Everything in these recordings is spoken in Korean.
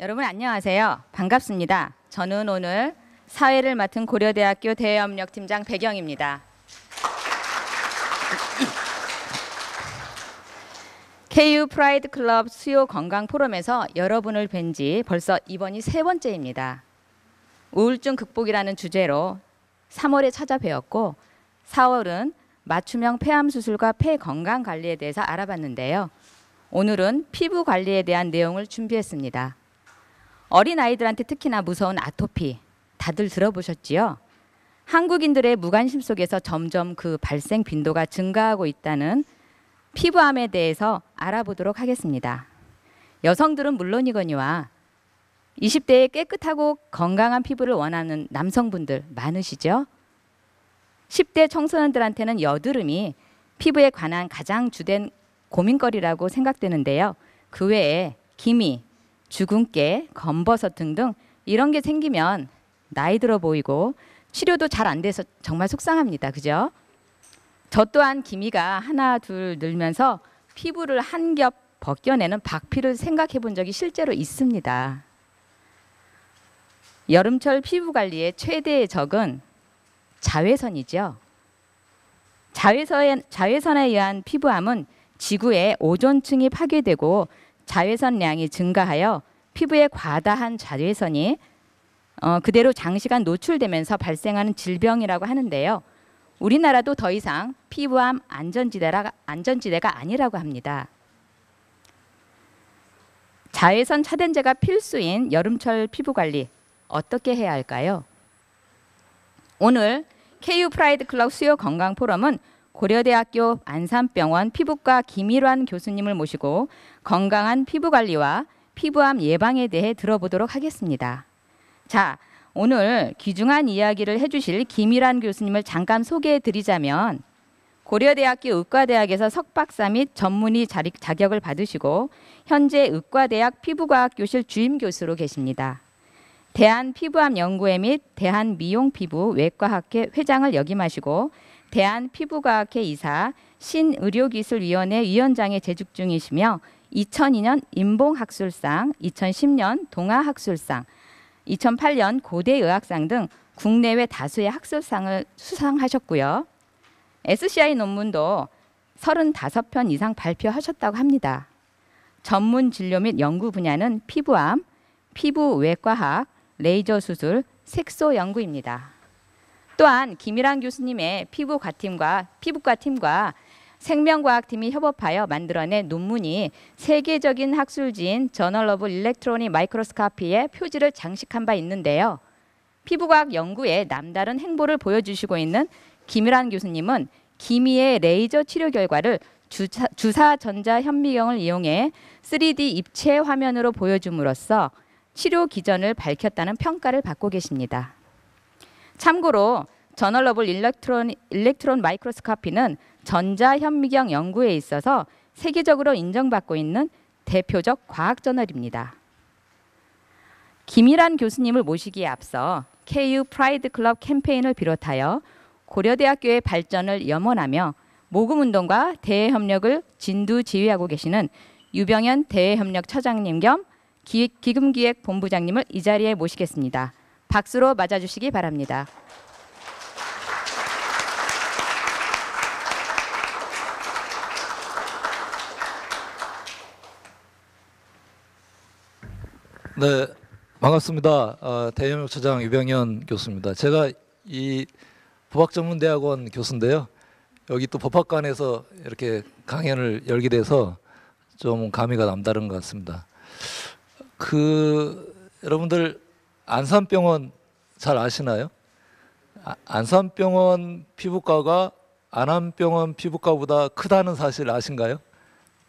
여러분 안녕하세요. 반갑습니다. 저는 오늘 사회를 맡은 고려대학교 대외협력팀장 배경입니다. KU 프라이드 클럽 수요 건강 포럼에서 여러분을 뵌 지 벌써 이번이 3번째입니다. 우울증 극복이라는 주제로 3월에 찾아뵈었고 4월은 맞춤형 폐암 수술과 폐 건강 관리에 대해서 알아봤는데요. 오늘은 피부 관리에 대한 내용을 준비했습니다. 어린아이들한테 특히나 무서운 아토피 다들 들어보셨지요? 한국인들의 무관심 속에서 점점 그 발생 빈도가 증가하고 있다는 피부암에 대해서 알아보도록 하겠습니다. 여성들은 물론이거니와 20대에 깨끗하고 건강한 피부를 원하는 남성분들 많으시죠? 10대 청소년들한테는 여드름이 피부에 관한 가장 주된 고민거리라고 생각되는데요. 그 외에 기미, 주근깨, 검버섯 등등 이런 게 생기면 나이 들어 보이고 치료도 잘 안 돼서 정말 속상합니다. 그죠? 저 또한 기미가 하나 둘 늘면서 피부를 한 겹 벗겨내는 박피를 생각해 본 적이 실제로 있습니다. 여름철 피부 관리의 최대의 적은 자외선이죠. 자외선에 의한 피부암은 지구의 오존층이 파괴되고 자외선량이 증가하여 피부에 과다한 자외선이 그대로 장시간 노출되면서 발생하는 질병이라고 하는데요. 우리나라도 더 이상 피부암 안전지대가 아니라고 합니다. 자외선 차단제가 필수인 여름철 피부 관리 어떻게 해야 할까요? 오늘 KU 프라이드 클럽 수요 건강 포럼은 고려대학교 안산병원 피부과 김일환 교수님을 모시고 건강한 피부 관리와 피부암 예방에 대해 들어보도록 하겠습니다. 자, 오늘 귀중한 이야기를 해주실 김일환 교수님을 잠깐 소개해 드리자면 고려대학교 의과대학에서 석박사 및 전문의 자격을 받으시고 현재 의과대학 피부과학교실 주임교수로 계십니다. 대한피부암연구회 및 대한미용피부외과학회 회장을 역임하시고 대한피부과학회 이사 신의료기술위원회 위원장에 재직 중이시며 2002년 인봉학술상, 2010년 동아학술상, 2008년 고대의학상 등 국내외 다수의 학술상을 수상하셨고요. SCI 논문도 35편 이상 발표하셨다고 합니다. 전문 진료 및 연구 분야는 피부암, 피부외과학, 레이저 수술, 색소 연구입니다. 또한 김일환 교수님의 피부과팀과 생명과학팀이 협업하여 만들어낸 논문이 세계적인 학술지인 저널 오브 일렉트로닉 마이크로스코피의 표지를 장식한 바 있는데요. 피부과학 연구에 남다른 행보를 보여주시고 있는 김일환 교수님은 기미의 레이저 치료 결과를 주사 전자 현미경을 이용해 3D 입체 화면으로 보여줌으로써 치료 기전을 밝혔다는 평가를 받고 계십니다. 참고로 저널 오브 일렉트론 마이크로스코피는 전자현미경 연구에 있어서 세계적으로 인정받고 있는 대표적 과학 저널입니다. 김일환 교수님을 모시기에 앞서 KU 프라이드 클럽 캠페인을 비롯하여 고려대학교의 발전을 염원하며 모금운동과 대외협력을 진두지휘하고 계시는 유병현 대외협력처장님 겸 기금기획본부장님을 이 자리에 모시겠습니다. 박수로 맞아주시기 바랍니다. 네, 반갑습니다. 대외협력처장 유병현 교수입니다. 제가 이 법학전문대학원 교수인데요. 여기 또 법학관에서 이렇게 강연을 열게 돼서 좀 감회가 남다른 것 같습니다. 여러분들 안산병원 잘 아시나요? 안산병원 피부과가 안암병원 피부과보다 크다는 사실 아신가요?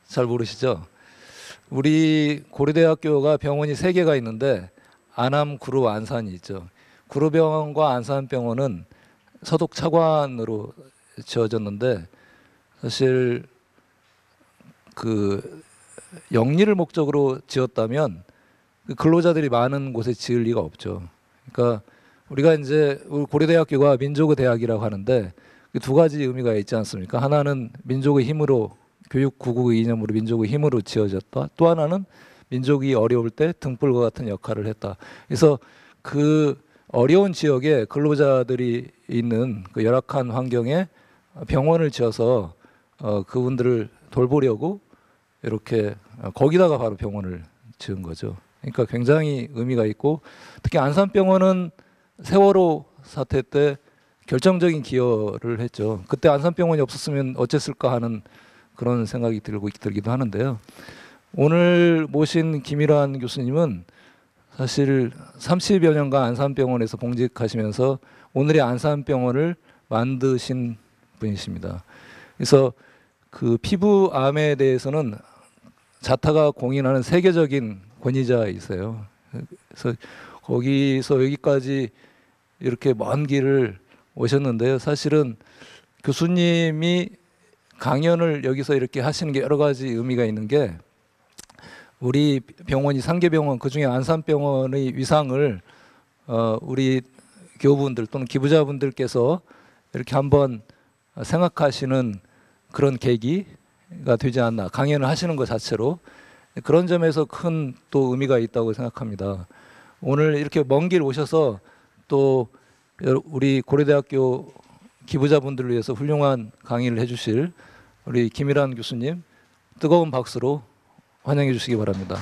잘 모르시죠? 우리 고려대학교가 병원이 3개가 있는데 안암, 구로, 안산이 있죠. 구로병원과 안산병원은 서독차관으로 지어졌는데 사실 영리를 목적으로 지었다면 근로자들이 많은 곳에 지을 리가 없죠. 그러니까 우리가 이제 고려대학교가 민족의 대학이라고 하는데 두 가지 의미가 있지 않습니까? 하나는 민족의 힘으로 교육 구국의 이념으로 민족의 힘으로 지어졌다. 또 하나는 민족이 어려울 때 등불과 같은 역할을 했다. 그래서 그 어려운 지역에 근로자들이 있는 그 열악한 환경에 병원을 지어서 그분들을 돌보려고 이렇게 거기다가 바로 병원을 지은 거죠. 그러니까 굉장히 의미가 있고, 특히 안산병원은 세월호 사태 때 결정적인 기여를 했죠. 그때 안산병원이 없었으면 어땠을까 하는 그런 생각이 들기도 하는데요. 오늘 모신 김일환 교수님은 사실 30여 년간 안산병원에서 봉직하시면서 오늘의 안산병원을 만드신 분이십니다. 그래서 그 피부암에 대해서는 자타가 공인하는 세계적인 권위자이세요. 그래서 거기서 여기까지 이렇게 먼 길을 오셨는데요. 사실은 교수님이 강연을 여기서 이렇게 하시는 게 여러 가지 의미가 있는 게, 우리 병원이 상계병원, 그중에 안산병원의 위상을 우리 교우분들 또는 기부자분들께서 이렇게 한번 생각하시는 그런 계기가 되지 않나, 강연을 하시는 것 자체로. 그런 점에서 큰 또 의미가 있다고 생각합니다. 오늘 이렇게 먼 길 오셔서 또 우리 고려대학교 기부자분들을 위해서 훌륭한 강의를 해주실 우리 김일환 교수님, 뜨거운 박수로 환영해 주시기 바랍니다.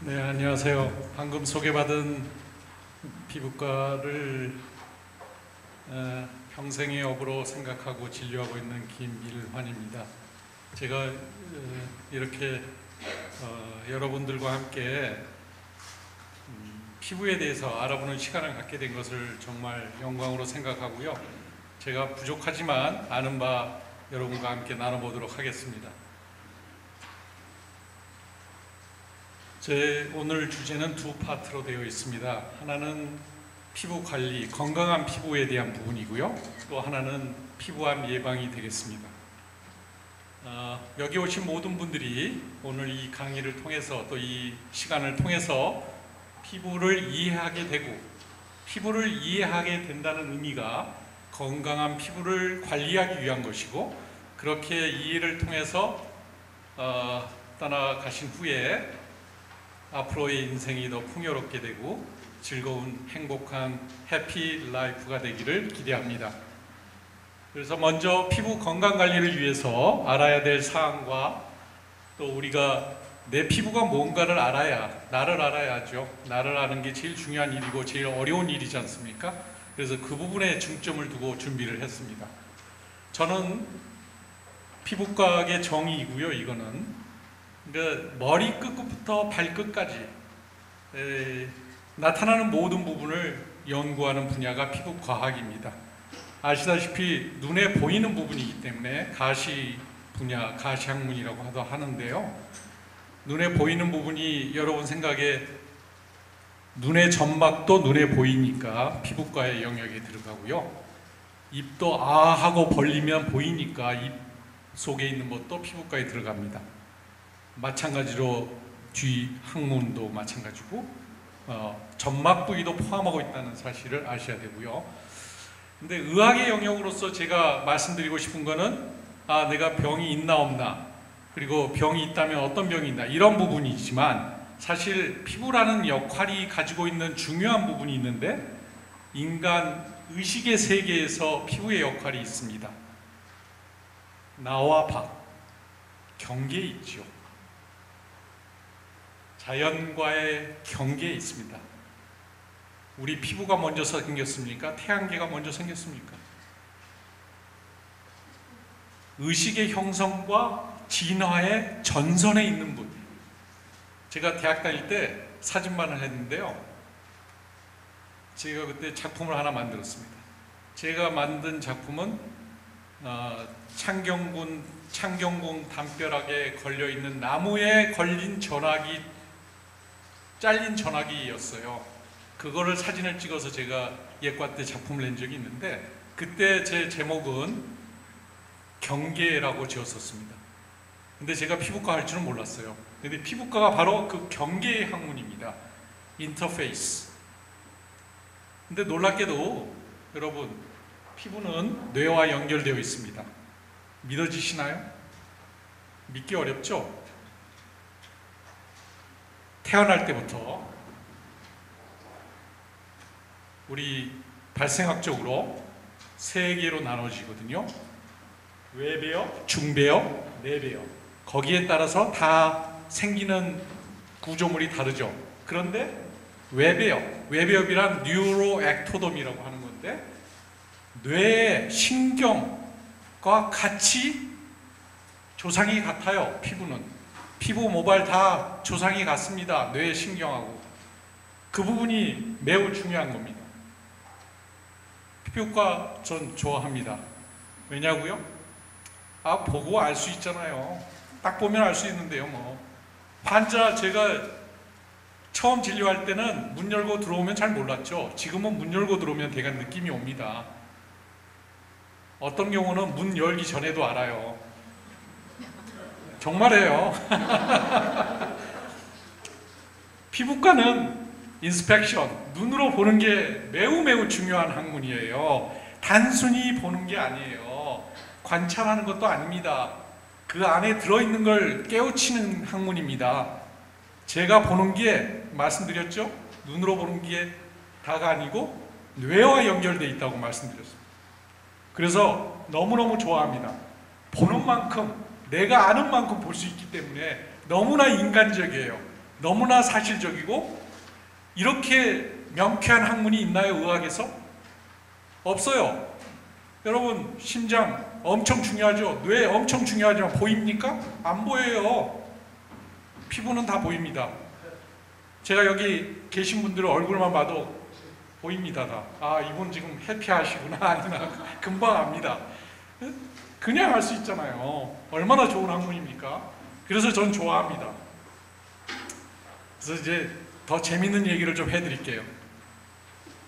네, 안녕하세요. 방금 소개받은 피부과를 평생의 업으로 생각하고 진료하고 있는 김일환입니다. 제가 이렇게 여러분들과 함께 피부에 대해서 알아보는 시간을 갖게 된 것을 정말 영광으로 생각하고요. 제가 부족하지만 아는 바 여러분과 함께 나눠보도록 하겠습니다. 제 오늘 주제는 두 파트로 되어 있습니다. 하나는 피부 관리, 건강한 피부에 대한 부분이고요. 또 하나는 피부암 예방이 되겠습니다. 여기 오신 모든 분들이 오늘 이 강의를 통해서, 또 이 시간을 통해서 피부를 이해하게 되고, 피부를 이해하게 된다는 의미가 건강한 피부를 관리하기 위한 것이고, 그렇게 이해를 통해서 떠나가신 후에 앞으로의 인생이 더 풍요롭게 되고 즐거운 행복한 해피 라이프가 되기를 기대합니다. 그래서 먼저 피부 건강 관리를 위해서 알아야 될 사항과, 또 우리가 내 피부가 뭔가를 알아야, 나를 알아야죠. 나를 아는 게 제일 중요한 일이고 제일 어려운 일이지 않습니까? 그래서 그 부분에 중점을 두고 준비를 했습니다. 저는 피부과학의 정의이고요. 이거는 그러니까 머리 끝부터 발끝까지 나타나는 모든 부분을 연구하는 분야가 피부과학입니다. 아시다시피 눈에 보이는 부분이기 때문에 가시 분야, 가시학문이라고 하는데요. 눈에 보이는 부분이 여러분 생각에 눈의 점막도 눈에 보이니까 피부과의 영역에 들어가고요. 입도 아 하고 벌리면 보이니까 입 속에 있는 것도 피부과에 들어갑니다. 마찬가지로 뒤 항문도 마찬가지고 점막 부위도 포함하고 있다는 사실을 아셔야 되고요. 근데 의학의 영역으로서 제가 말씀드리고 싶은 거는 내가 병이 있나 없나, 그리고 병이 있다면 어떤 병이 있나, 이런 부분이지만 사실 피부라는 역할이 가지고 있는 중요한 부분이 있는데, 인간 의식의 세계에서 피부의 역할이 있습니다. 나와 밖, 경계에 있죠. 자연과의 경계에 있습니다. 우리 피부가 먼저 생겼습니까? 태양계가 먼저 생겼습니까? 의식의 형성과 진화의 전선에 있는 분. 제가 대학 다닐 때 사진반을 했는데요. 제가 그때 작품을 하나 만들었습니다. 제가 만든 작품은 창경궁 담벼락에 걸려있는 나무에 걸린 전화기, 잘린 전화기였어요. 그거를 사진을 찍어서 제가 예과 때 작품을 낸 적이 있는데, 그때 제 제목은 경계라고 지었었습니다. 근데 제가 피부과 할 줄은 몰랐어요. 근데 피부과가 바로 그 경계의 학문입니다. 인터페이스. 근데 놀랍게도 여러분, 피부는 뇌와 연결되어 있습니다. 믿어지시나요? 믿기 어렵죠? 태어날 때부터 우리 발생학적으로 세 개로 나눠지거든요. 외배역, 중배역, 내배역. 거기에 따라서 다 생기는 구조물이 다르죠. 그런데 외배역이란 뉴로액토돔이라고 하는 건데, 뇌의 신경과 같이 조상이 같아요. 피부, 모발 다 조상이 같습니다. 뇌의 신경하고. 그 부분이 매우 중요한 겁니다. 피부과 전 좋아합니다. 왜냐고요? 보고 알 수 있잖아요. 딱 보면 알 수 있는데요. 뭐 환자, 제가 처음 진료할 때는 문 열고 들어오면 잘 몰랐죠. 지금은 문 열고 들어오면 대강 느낌이 옵니다. 어떤 경우는 문 열기 전에도 알아요. 정말이에요. 피부과는 인스펙션, 눈으로 보는 게 매우 중요한 학문이에요. 단순히 보는 게 아니에요. 관찰하는 것도 아닙니다. 그 안에 들어있는 걸 깨우치는 학문입니다. 제가 보는 게, 말씀드렸죠? 눈으로 보는 게 다가 아니고 뇌와 연결되어 있다고 말씀드렸습니다. 그래서 너무너무 좋아합니다. 보는 만큼, 내가 아는 만큼 볼 수 있기 때문에 너무나 인간적이에요. 너무나 사실적이고, 이렇게 명쾌한 학문이 있나요, 의학에서? 없어요. 여러분, 심장 엄청 중요하죠. 뇌 엄청 중요하지만 보입니까? 안 보여요. 피부는 다 보입니다. 제가 여기 계신 분들 얼굴만 봐도 보입니다. 다. 이분 지금 해피하시구나. 아니나 금방 압니다. 그냥 알 수 있잖아요. 얼마나 좋은 학문입니까? 그래서 전 좋아합니다. 그래서 이제 더 재밌는 얘기를 좀 해드릴게요.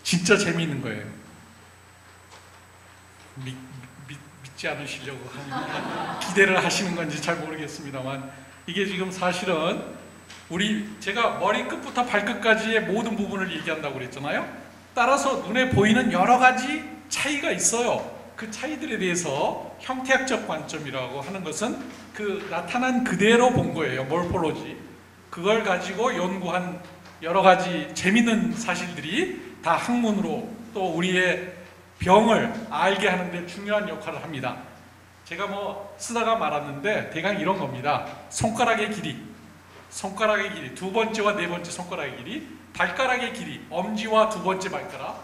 진짜 재미있는 거예요. 믿지 않으시려고 기대를 하시는 건지 잘 모르겠습니다만, 이게 지금 사실은 제가 머리끝부터 발끝까지의 모든 부분을 얘기한다고 그랬잖아요. 따라서 눈에 보이는 여러 가지 차이가 있어요. 그 차이들에 대해서 형태학적 관점이라고 하는 것은 그 나타난 그대로 본 거예요. 몰폴로지. 그걸 가지고 연구한 여러 가지 재밌는 사실들이 다 학문으로 또 우리의 병을 알게 하는 데 중요한 역할을 합니다. 제가 뭐 쓰다가 말았는데 대강 이런 겁니다. 손가락의 길이, 두 번째와 네 번째 손가락의 길이, 발가락의 길이, 엄지와 두 번째 발가락,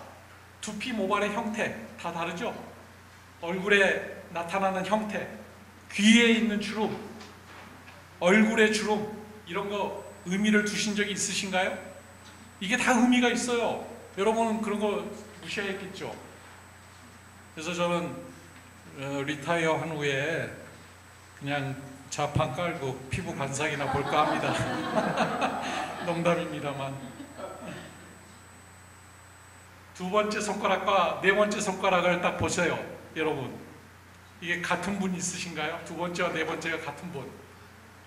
두피 모발의 형태 다 다르죠? 얼굴에 나타나는 형태, 귀에 있는 주름, 얼굴의 주름, 이런 거 의미를 두신 적이 있으신가요? 이게 다 의미가 있어요. 여러분은 그런 거 무시했겠죠? 그래서 저는 리타이어 한 후에 그냥 자판 깔고 피부 관상이나 볼까 합니다. 농담입니다만. 두 번째 손가락과 네 번째 손가락을 딱 보세요. 여러분, 이게 같은 분 있으신가요? 두 번째와 네 번째가 같은 분.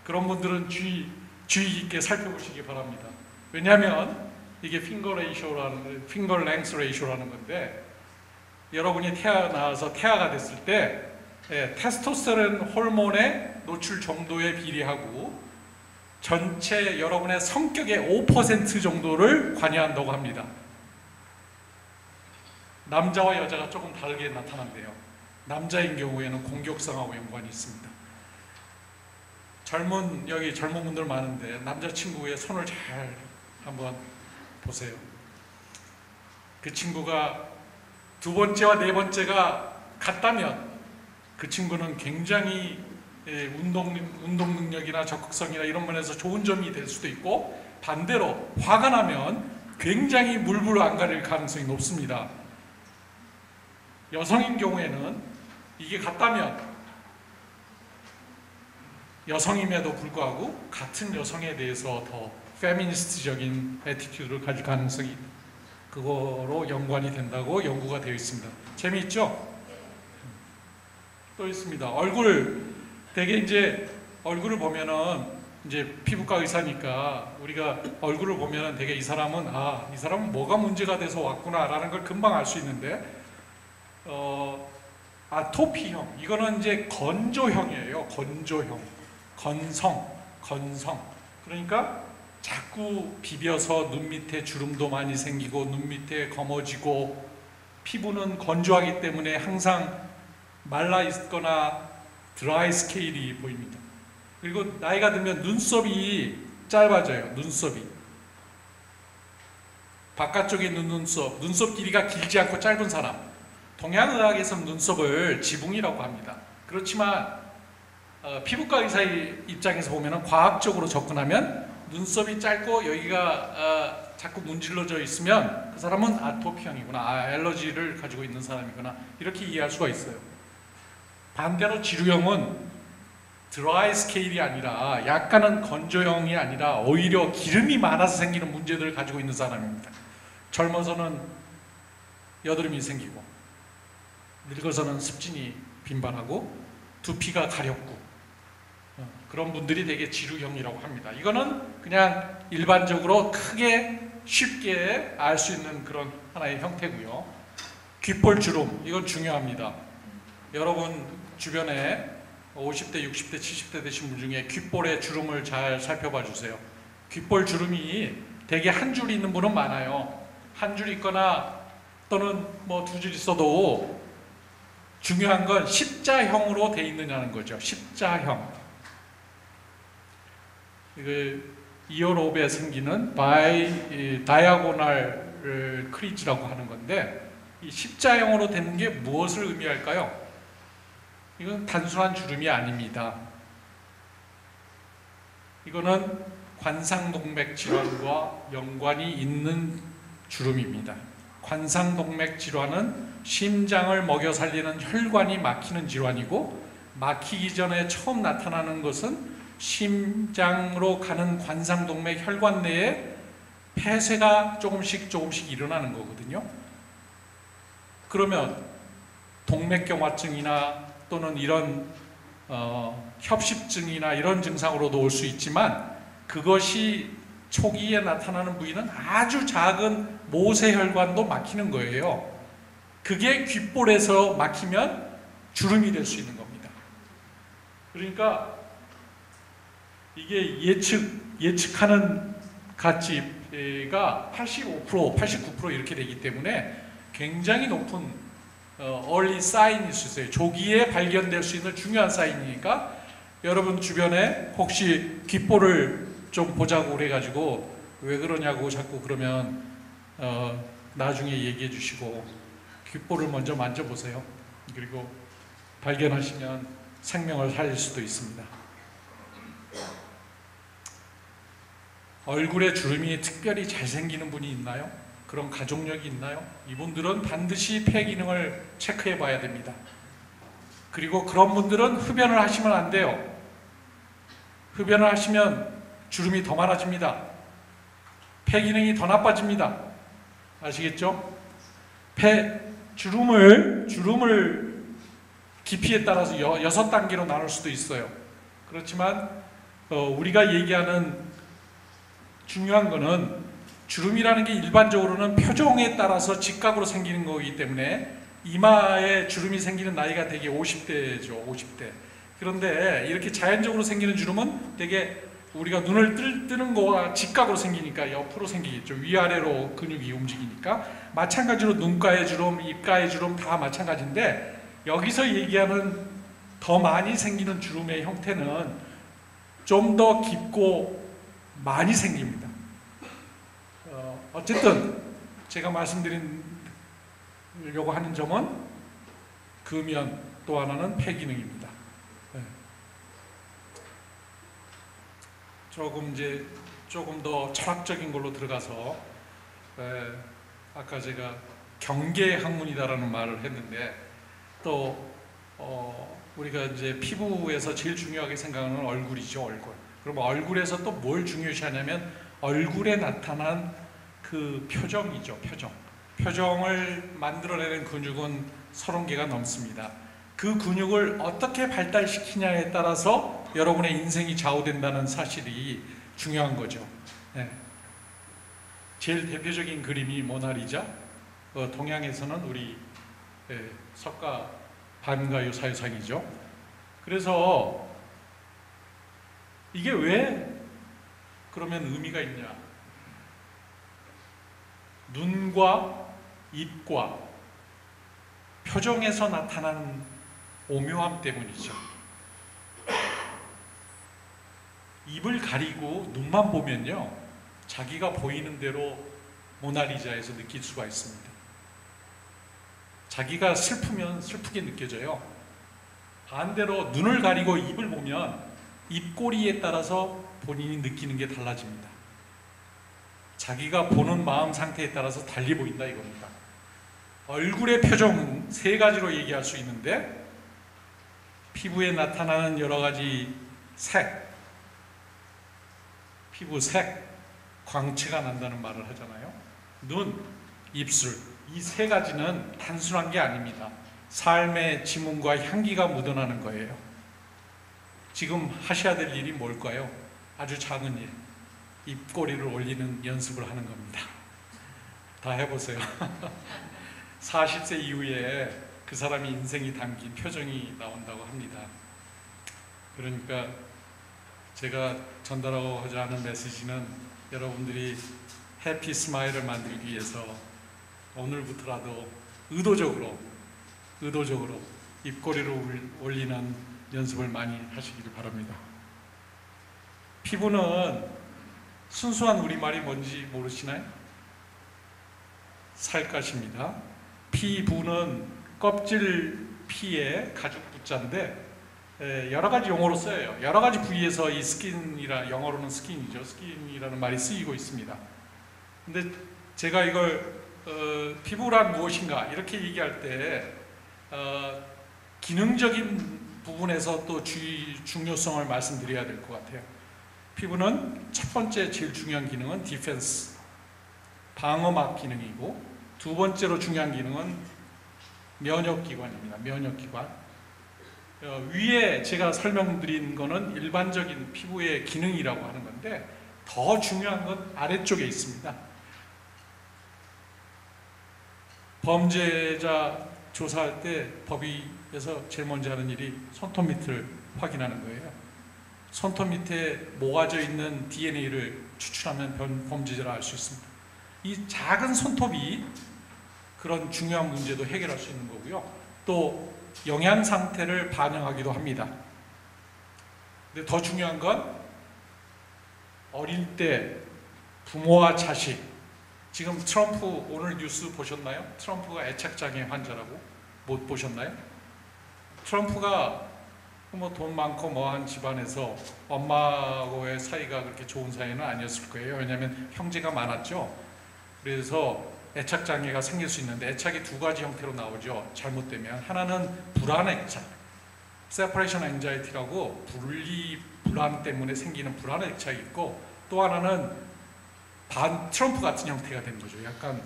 그런 분들은 주의 깊게 살펴보시기 바랍니다. 왜냐하면 이게 핑거 랭스 레이쇼라는 건데, 여러분이 태어나서 태아가 됐을 때 테스토스테론 호르몬의 노출 정도에 비례하고 전체 여러분의 성격의 5% 정도를 관여한다고 합니다. 남자와 여자가 조금 다르게 나타난대요. 남자인 경우에는 공격성하고 연관이 있습니다. 여기 젊은 분들 많은데 남자친구의 손을 잘 한번 보세요. 그 친구가 두 번째와 네 번째가 같다면 그 친구는 굉장히 운동 능력이나 적극성이나 이런 면에서 좋은 점이 될 수도 있고, 반대로 화가 나면 굉장히 물불 안 가릴 가능성이 높습니다. 여성인 경우에는 이게 같다면 여성임에도 불구하고 같은 여성에 대해서 더 페미니스트적인 애티튜드를 가질 가능성이 그거로 연관이 된다고 연구가 되어 있습니다. 재미있죠? 또 있습니다. 얼굴, 되게 이제 얼굴을 보면은 이제 피부과 의사니까 우리가 얼굴을 보면 되게 이 사람은 이 사람은 뭐가 문제가 돼서 왔구나라는 걸 금방 알 수 있는데 아토피형 이거는 이제 건조형이에요. 건조형, 건성. 그러니까 자꾸 비벼서 눈 밑에 주름도 많이 생기고 눈 밑에 검어지고 피부는 건조하기 때문에 항상 말라 있거나 드라이 스케일이 보입니다. 그리고 나이가 들면 눈썹이 짧아져요. 눈썹이 바깥쪽에 있는 눈썹 길이가 길지 않고 짧은 사람, 동양의학에서는 눈썹을 지붕이라고 합니다. 그렇지만 피부과 의사의 입장에서 보면 과학적으로 접근하면 눈썹이 짧고 여기가 자꾸 문질러져 있으면 그 사람은 아토피형이구나, 알러지를 가지고 있는 사람이구나, 이렇게 이해할 수가 있어요. 반대로 지루형은 드라이 스케일이 아니라 약간은 건조형이 아니라 오히려 기름이 많아서 생기는 문제들을 가지고 있는 사람입니다. 젊어서는 여드름이 생기고 늙어서는 습진이 빈발하고 두피가 가렵고 그런 분들이 되게 지루형이라고 합니다. 이거는 그냥 일반적으로 크게 쉽게 알 수 있는 그런 하나의 형태고요. 귓볼 주름, 이건 중요합니다. 여러분 주변에 50대, 60대, 70대 되신 분 중에 귓볼의 주름을 잘 살펴봐 주세요. 귓볼 주름이 되게 한 줄 있는 분은 많아요. 한 줄 있거나 또는 뭐 두 줄 있어도 중요한 건 십자형으로 돼 있느냐는 거죠. 십자형. 이걸 이어롭에 생기는 다이아고널 크리즈라고 하는 건데, 이 십자형으로 되는 게 무엇을 의미할까요? 이건 단순한 주름이 아닙니다. 이거는 관상동맥 질환과 연관이 있는 주름입니다. 관상동맥 질환은 심장을 먹여 살리는 혈관이 막히는 질환이고, 막히기 전에 처음 나타나는 것은 심장으로 가는 관상동맥 혈관 내에 폐쇄가 조금씩 일어나는 거거든요. 그러면 동맥경화증이나 또는 이런 협심증이나 이런 증상으로도 올 수 있지만, 그것이 초기에 나타나는 부위는 아주 작은 모세혈관도 막히는 거예요. 그게 귓볼에서 막히면 주름이 될 수 있는 겁니다. 그러니까 이게 예측하는 가치가 85%, 89% 이렇게 되기 때문에 굉장히 높은 early sign일 수 있어요. 조기에 발견될 수 있는 중요한 사인이니까 여러분 주변에 혹시 귓볼을 좀 보자고 그래가지고 왜 그러냐고 자꾸 그러면 나중에 얘기해 주시고 귓볼을 먼저 만져보세요. 그리고 발견하시면 생명을 살릴 수도 있습니다. 얼굴에 주름이 특별히 잘 생기는 분이 있나요? 그런 가족력이 있나요? 이분들은 반드시 폐 기능을 체크해 봐야 됩니다. 그리고 그런 분들은 흡연을 하시면 안 돼요. 흡연을 하시면 주름이 더 많아집니다. 폐 기능이 더 나빠집니다. 아시겠죠? 주름을 깊이에 따라서 6단계로 나눌 수도 있어요. 그렇지만 우리가 얘기하는 중요한 거는 주름이라는 게 일반적으로는 표정에 따라서 직각으로 생기는 거기 때문에 이마에 주름이 생기는 나이가 되게 50대죠. 50대. 그런데 이렇게 자연적으로 생기는 주름은 되게 우리가 눈을 뜨는 거와 직각으로 생기니까 옆으로 생기겠죠. 위아래로 근육이 움직이니까. 마찬가지로 눈가의 주름, 입가의 주름 다 마찬가지인데, 여기서 얘기하는 더 많이 생기는 주름의 형태는 좀 더 깊고 많이 생깁니다. 어쨌든 제가 말씀드리려고 하는 점은 금연, 또 하나는 폐 기능입니다. 조금 더 철학적인 걸로 들어가서 아까 제가 경계 학문이다라는 말을 했는데, 또 우리가 이제 피부에서 제일 중요하게 생각하는 얼굴이죠. 얼굴. 그럼 얼굴에서 또 뭘 중요시하냐면 얼굴에 나타난 그 표정이죠. 표정을 만들어내는 근육은 30개가 넘습니다. 그 근육을 어떻게 발달시키냐에 따라서 여러분의 인생이 좌우된다는 사실이 중요한 거죠. 네. 제일 대표적인 그림이 모나리자. 동양에서는 우리 석가 반가요 사유상이죠. 그래서 이게 왜 그러면 의미가 있냐? 눈과 입과 표정에서 나타나는 오묘함 때문이죠. 입을 가리고 눈만 보면요, 자기가 보이는 대로 모나리자에서 느낄 수가 있습니다. 자기가 슬프면 슬프게 느껴져요. 반대로 눈을 가리고 입을 보면 입꼬리에 따라서 본인이 느끼는 게 달라집니다. 자기가 보는 마음 상태에 따라서 달리 보인다 이겁니다. 얼굴의 표정 세 가지로 얘기할 수 있는데, 피부에 나타나는 여러 가지 색, 피부 색, 광채가 난다는 말을 하잖아요. 눈, 입술, 이 세 가지는 단순한 게 아닙니다. 삶의 지문과 향기가 묻어나는 거예요. 지금 하셔야 될 일이 뭘까요? 아주 작은 일, 입꼬리를 올리는 연습을 하는 겁니다. 다 해보세요. 40세 이후에 그 사람이 인생이 담긴 표정이 나온다고 합니다. 그러니까 제가 전달하고자 하는 메시지는, 여러분들이 해피 스마일을 만들기 위해서 오늘부터라도 의도적으로 입꼬리를 올리는 연습을 많이 하시기를 바랍니다. 피부는 순수한 우리말이 뭔지 모르시나요? 살갗입니다. 피부는 껍질 피의 가죽 부자인데 여러 가지 용어로 쓰여요. 여러 가지 부위에서 이 스킨이라, 영어로는 스킨이죠. 스킨이라는 말이 쓰이고 있습니다. 근데 제가 이걸 피부란 무엇인가 이렇게 얘기할 때 기능적인 부분에서 또 중요성을 말씀드려야 될 것 같아요. 피부는 첫 번째 제일 중요한 기능은 디펜스, 방어막 기능이고, 두 번째로 중요한 기능은 면역기관입니다. 면역기관. 위에 제가 설명드린 거는 일반적인 피부의 기능이라고 하는 건데, 더 중요한 건 아래쪽에 있습니다. 범죄자 조사할 때 법위에서 제일 먼저 하는 일이 손톱 밑을 확인하는 거예요. 손톱 밑에 모아져 있는 DNA를 추출하면 범죄자를 알 수 있습니다. 이 작은 손톱이 그런 중요한 문제도 해결할 수 있는 거고요. 또 영양 상태를 반영하기도 합니다. 근데 더 중요한 건 어릴 때 부모와 자식, 지금 트럼프 오늘 뉴스 보셨나요? 트럼프가 애착장애 환자라고 못 보셨나요? 트럼프가 뭐 돈 많고 뭐한 집안에서 엄마하고의 사이가 그렇게 좋은 사이는 아니었을 거예요. 왜냐하면 형제가 많았죠. 그래서 애착장애가 생길 수 있는데, 애착이 두 가지 형태로 나오죠. 잘못되면 하나는 불안애착, separation anxiety라고 분리 불안 때문에 생기는 불안애착이 있고, 또 하나는 트럼프 같은 형태가 되는 거죠. 약간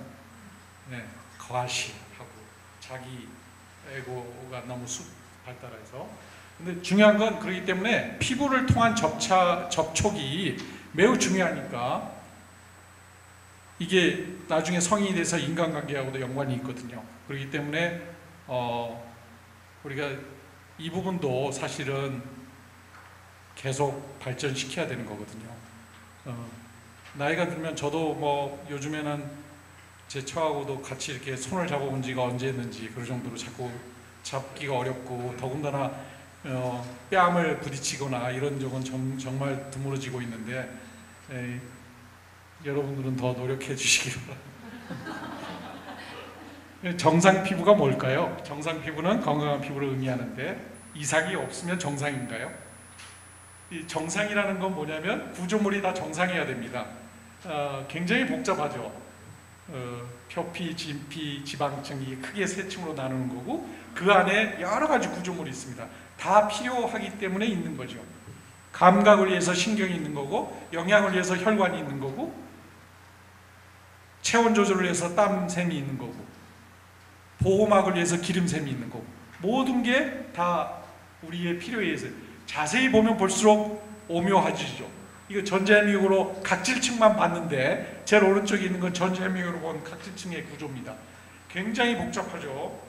과시하고 자기 에고가 너무 발달해서. 근데 중요한 건, 그렇기 때문에 피부를 통한 접촉이 매우 중요하니까 이게 나중에 성인이 돼서 인간관계하고도 연관이 있거든요. 그렇기 때문에 우리가 이 부분도 사실은 계속 발전시켜야 되는 거거든요. 나이가 들면 저도 뭐 요즘에는 제 처하고도 같이 이렇게 손을 잡아본 지가 언제였는지 그럴 정도로 자꾸 잡기가 어렵고, 더군다나 뺨을 부딪히거나 이런 적은 정말 드물어지고 있는데, 여러분들은 더 노력해 주시기 바랍니다. 정상 피부가 뭘까요? 정상 피부는 건강한 피부를 의미하는데, 이상이 없으면 정상인가요? 이 정상이라는 건 뭐냐면 구조물이 다 정상해야 됩니다. 굉장히 복잡하죠. 표피, 진피, 지방층이 크게 세 층으로 나누는 거고, 그 안에 여러 가지 구조물이 있습니다. 다 필요하기 때문에 있는 거죠. 감각을 위해서 신경이 있는 거고, 영양을 위해서 혈관이 있는 거고, 체온 조절을 위해서 땀샘이 있는 거고, 보호막을 위해서 기름샘이 있는 거고, 모든 게 다 우리의 필요에 의해서 자세히 보면 볼수록 오묘하지죠. 이거 전자해미으로 각질층만 봤는데 제일 오른쪽에 있는 건 전자해미으로 본 각질층의 구조입니다. 굉장히 복잡하죠.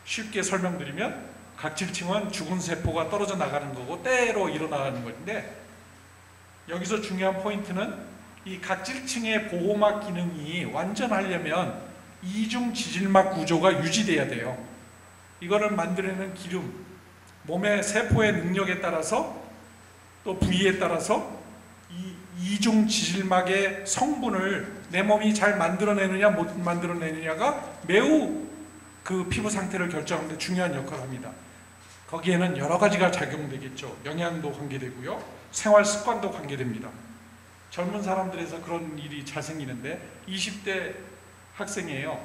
쉽게 설명드리면 각질층은 죽은 세포가 떨어져 나가는 거고 때로 일어나는 건데, 여기서 중요한 포인트는 이 각질층의 보호막 기능이 완전하려면 이중 지질막 구조가 유지돼야 돼요. 이거를 만들어내는 기름, 몸의 세포의 능력에 따라서 또 부위에 따라서 이 이중 지질막의 성분을 내 몸이 잘 만들어내느냐 못 만들어내느냐가 매우 그 피부 상태를 결정하는 데 중요한 역할을 합니다. 거기에는 여러 가지가 작용되겠죠. 영양도 관계되고요, 생활 습관도 관계됩니다. 젊은 사람들에서 그런 일이 잘 생기는데 20대 학생이에요.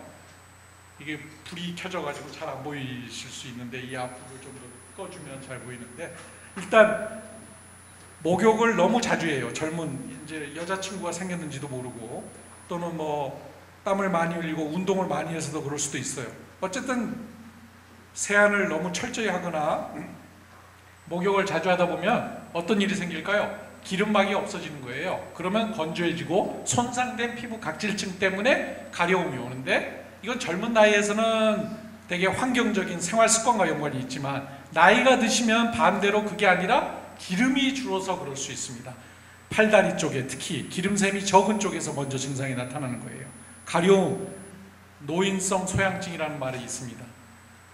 이게 불이 켜져가지고 잘 안 보이실 수 있는데 이 앞으로 좀 더 꺼주면 잘 보이는데, 일단 목욕을 너무 자주 해요. 젊은 이제 여자친구가 생겼는지도 모르고, 또는 뭐 땀을 많이 흘리고 운동을 많이 해서도 그럴 수도 있어요. 어쨌든 세안을 너무 철저히 하거나 목욕을 자주 하다 보면 어떤 일이 생길까요? 기름막이 없어지는 거예요. 그러면 건조해지고 손상된 피부 각질층 때문에 가려움이 오는데, 이건 젊은 나이에서는 되게 환경적인 생활 습관과 연관이 있지만 나이가 드시면 반대로 그게 아니라 기름이 줄어서 그럴 수 있습니다. 팔다리 쪽에 특히 기름샘이 적은 쪽에서 먼저 증상이 나타나는 거예요. 가려움, 노인성 소양증이라는 말이 있습니다.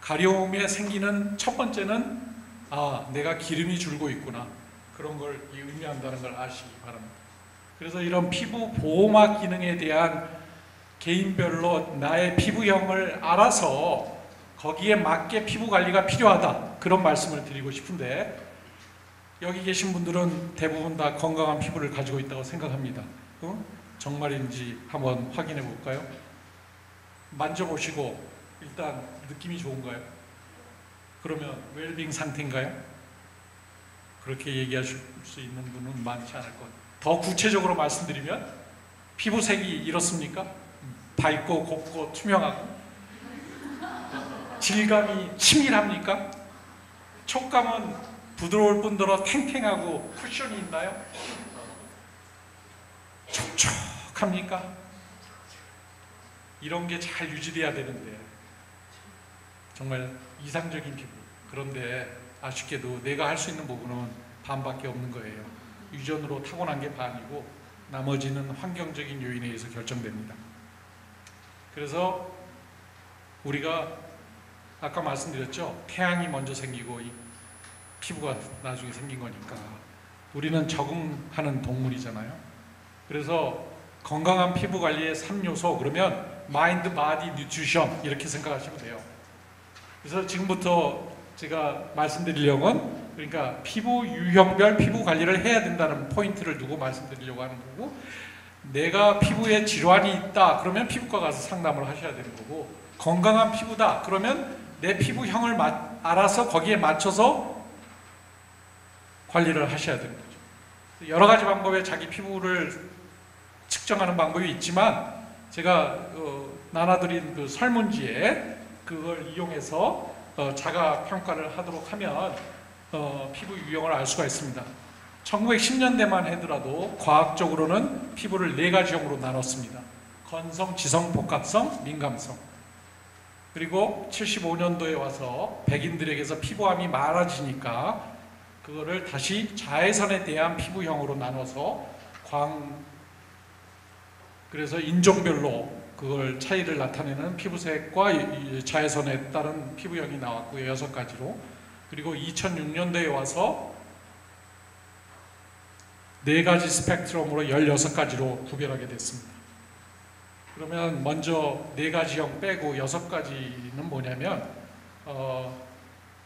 가려움에 생기는 첫 번째는 내가 기름이 줄고 있구나, 그런 걸 의미한다는 걸 아시기 바랍니다. 그래서 이런 피부 보호막 기능에 대한 개인별로 나의 피부형을 알아서 거기에 맞게 피부 관리가 필요하다, 그런 말씀을 드리고 싶은데, 여기 계신 분들은 대부분 다 건강한 피부를 가지고 있다고 생각합니다. 정말인지 한번 확인해 볼까요? 만져보시고 일단 느낌이 좋은가요? 그러면 웰빙 상태인가요? 그렇게 얘기하실 수 있는 분은 많지 않을 것 같아요. 더 구체적으로 말씀드리면 피부색이 이렇습니까? 밝고 곱고 투명하고, 질감이 치밀합니까? 촉감은 부드러울 뿐더러 탱탱하고 쿠션이 있나요? 촉촉합니까? 이런 게 잘 유지돼야 되는데 정말 이상적인 피부. 그런데 아쉽게도 내가 할 수 있는 부분은 반밖에 없는 거예요. 유전으로 타고난 게 반이고 나머지는 환경적인 요인에 의해서 결정됩니다. 그래서 우리가 아까 말씀드렸죠. 태양이 먼저 생기고 이 피부가 나중에 생긴 거니까 우리는 적응하는 동물이잖아요. 그래서 건강한 피부 관리의 3요소, 그러면 마인드, 바디, 뉴트리션 이렇게 생각하시면 돼요. 그래서 지금부터 제가 말씀드리려고 은, 그러니까 피부 유형별 피부 관리를 해야 된다는 포인트를 두고 말씀드리려고 하는 거고, 내가 피부에 질환이 있다 그러면 피부과 가서 상담을 하셔야 되는 거고, 건강한 피부다 그러면 내 피부형을 알아서 거기에 맞춰서 관리를 하셔야 되는 거죠. 여러 가지 방법에 자기 피부를 측정하는 방법이 있지만 제가 나눠드린 그 설문지에 그걸 이용해서 자가 평가를 하도록 하면 피부 유형을 알 수가 있습니다. 1910년대만 하더라도 과학적으로는 피부를 4가지형으로 나눴습니다. 건성, 지성, 복합성, 민감성. 그리고 75년도에 와서 백인들에게서 피부암이 많아지니까 그거를 다시 자외선에 대한 피부형으로 나눠서 그래서 인종별로 그걸 차이를 나타내는 피부색과 자외선에 따른 피부형이 나왔고요. 6가지로. 그리고 2006년도에 와서 4가지 스펙트럼으로 16가지로 구별하게 됐습니다. 그러면 먼저 4가지형 빼고 6가지는 뭐냐면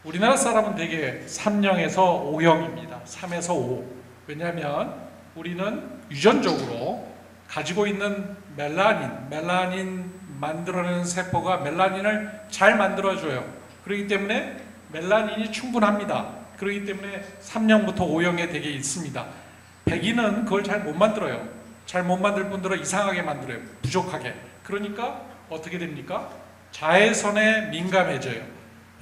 우리나라 사람은 되게 3형에서 5형입니다. 3에서 5. 왜냐하면 우리는 유전적으로 가지고 있는 멜라닌 만들어내는 세포가 멜라닌을 잘 만들어줘요. 그렇기 때문에 멜라닌이 충분합니다. 그렇기 때문에 3형부터 5형에 되게 있습니다. 백인은 그걸 잘 못 만들어요. 잘 못 만들 뿐더러 이상하게 만들어요. 부족하게. 그러니까 어떻게 됩니까? 자외선에 민감해져요.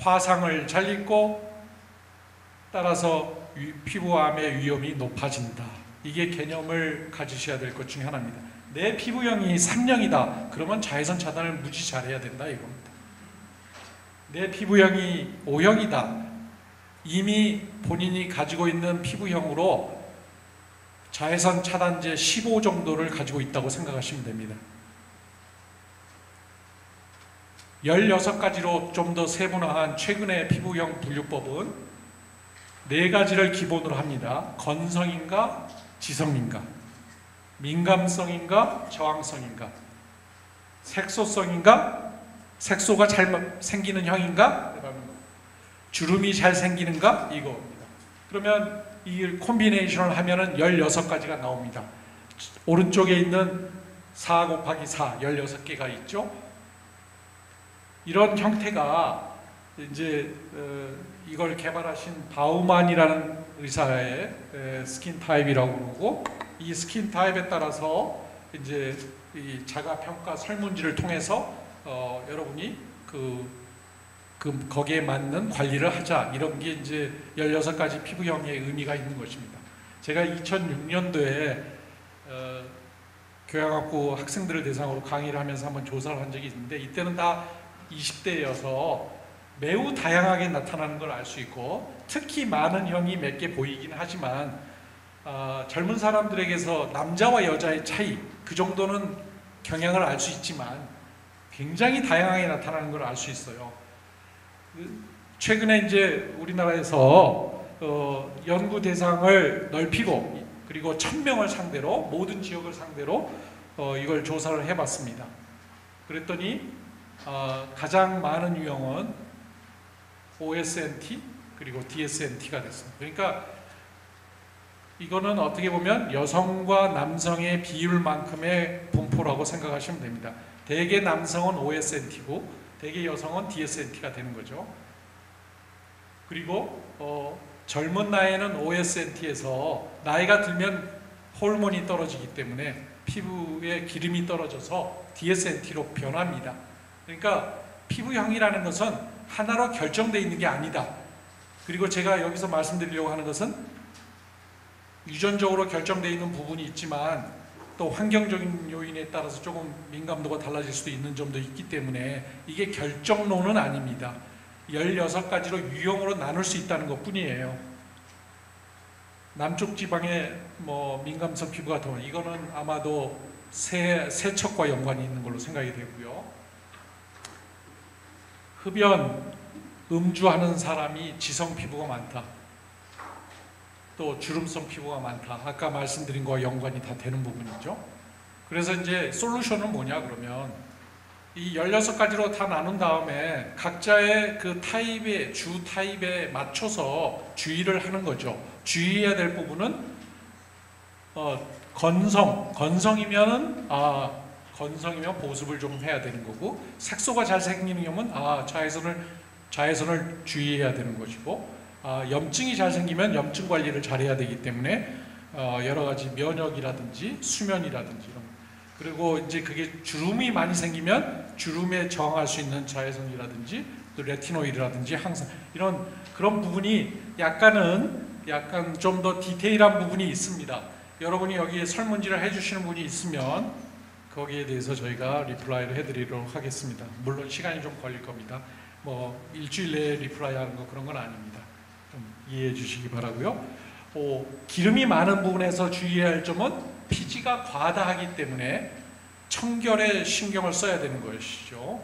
화상을 잘 입고 따라서 피부암의 위험이 높아진다. 이게 개념을 가지셔야 될 것 중에 하나입니다. 내 피부형이 3형이다. 그러면 자외선 차단을 무지 잘해야 된다 이겁니다. 내 피부형이 5형이다. 이미 본인이 가지고 있는 피부형으로 자외선 차단제 15 정도를 가지고 있다고 생각하시면 됩니다. 16가지로 좀 더 세분화한 최근의 피부형 분류법은 4가지를 기본으로 합니다. 건성인가, 지성인가, 민감성인가, 저항성인가, 색소성인가, 색소가 잘 생기는 형인가, 주름이 잘 생기는가, 이거입니다. 그러면 이 콤비네이션을 하면은 16가지가 나옵니다. 오른쪽에 있는 4 곱하기 4, 16개가 있죠. 이런 형태가 이제 이걸 개발하신 바우만이라는 의사의 스킨 타입이라고 부르고, 이 스킨 타입에 따라서 이제 이 자가 평가 설문지를 통해서 여러분이 거기에 맞는 관리를 하자, 이런 게 이제 16가지 피부형의 의미가 있는 것입니다. 제가 2006년도에 교양학부 학생들을 대상으로 강의를 하면서 한번 조사를 한 적이 있는데, 이때는 다 20대여서 매우 다양하게 나타나는 걸 알 수 있고, 특히 많은 형이 몇 개 보이긴 하지만 젊은 사람들에게서 남자와 여자의 차이, 그 정도는 경향을 알 수 있지만 굉장히 다양하게 나타나는 걸 알 수 있어요. 최근에 이제 우리나라에서 연구 대상을 넓히고, 그리고 1000명을 상대로, 모든 지역을 상대로 이걸 조사를 해봤습니다. 그랬더니 가장 많은 유형은 OSNT 그리고 DSNT가 됐습니다. 그러니까 이거는 어떻게 보면 여성과 남성의 비율만큼의 분포라고 생각하시면 됩니다. 대개 남성은 OSNT고 대개 여성은 DSNT가 되는 거죠. 그리고 젊은 나이에는 OSNT에서 나이가 들면 호르몬이 떨어지기 때문에 피부에 기름이 떨어져서 DSNT로 변합니다. 그러니까 피부형이라는 것은 하나로 결정되어 있는 게 아니다. 그리고 제가 여기서 말씀드리려고 하는 것은 유전적으로 결정되어 있는 부분이 있지만 또 환경적인 요인에 따라서 조금 민감도가 달라질 수도 있는 점도 있기 때문에 이게 결정론은 아닙니다. 16가지로 유형으로 나눌 수 있다는 것 뿐이에요. 남쪽 지방의 민감성 피부가 더, 이거는 아마도 세척과 연관이 있는 걸로 생각이 되고요. 흡연, 음주하는 사람이 지성 피부가 많다. 또 주름성 피부가 많다. 아까 말씀드린 거와 연관이 다 되는 부분이죠. 그래서 이제 솔루션은 뭐냐 그러면 이 16가지로 다 나눈 다음에 각자의 그 타입의 주 타입에 맞춰서 주의를 하는 거죠. 주의해야 될 부분은 건성이면은 건성이면 보습을 좀 해야 되는 거고, 색소가 잘 생기는 경우는 자외선을 주의해야 되는 것이고, 염증이 잘 생기면 염증 관리를 잘해야 되기 때문에 여러 가지 면역이라든지 수면이라든지 이런. 그리고 이제 그게 주름이 많이 생기면 주름에 저항할 수 있는 자외선이라든지 또 레티노이드라든지 항상 이런 그런 부분이 약간 좀 더 디테일한 부분이 있습니다. 여러분이 여기에 설문지를 해주시는 분이 있으면 거기에 대해서 저희가 리플라이를 해드리도록 하겠습니다. 물론 시간이 좀 걸릴 겁니다. 일주일 내에 리플라이 하는 거 그런 건 아닙니다. 좀 이해해 주시기 바라고요. 기름이 많은 부분에서 주의해야 할 점은 피지가 과다하기 때문에 청결에 신경을 써야 되는 것이죠.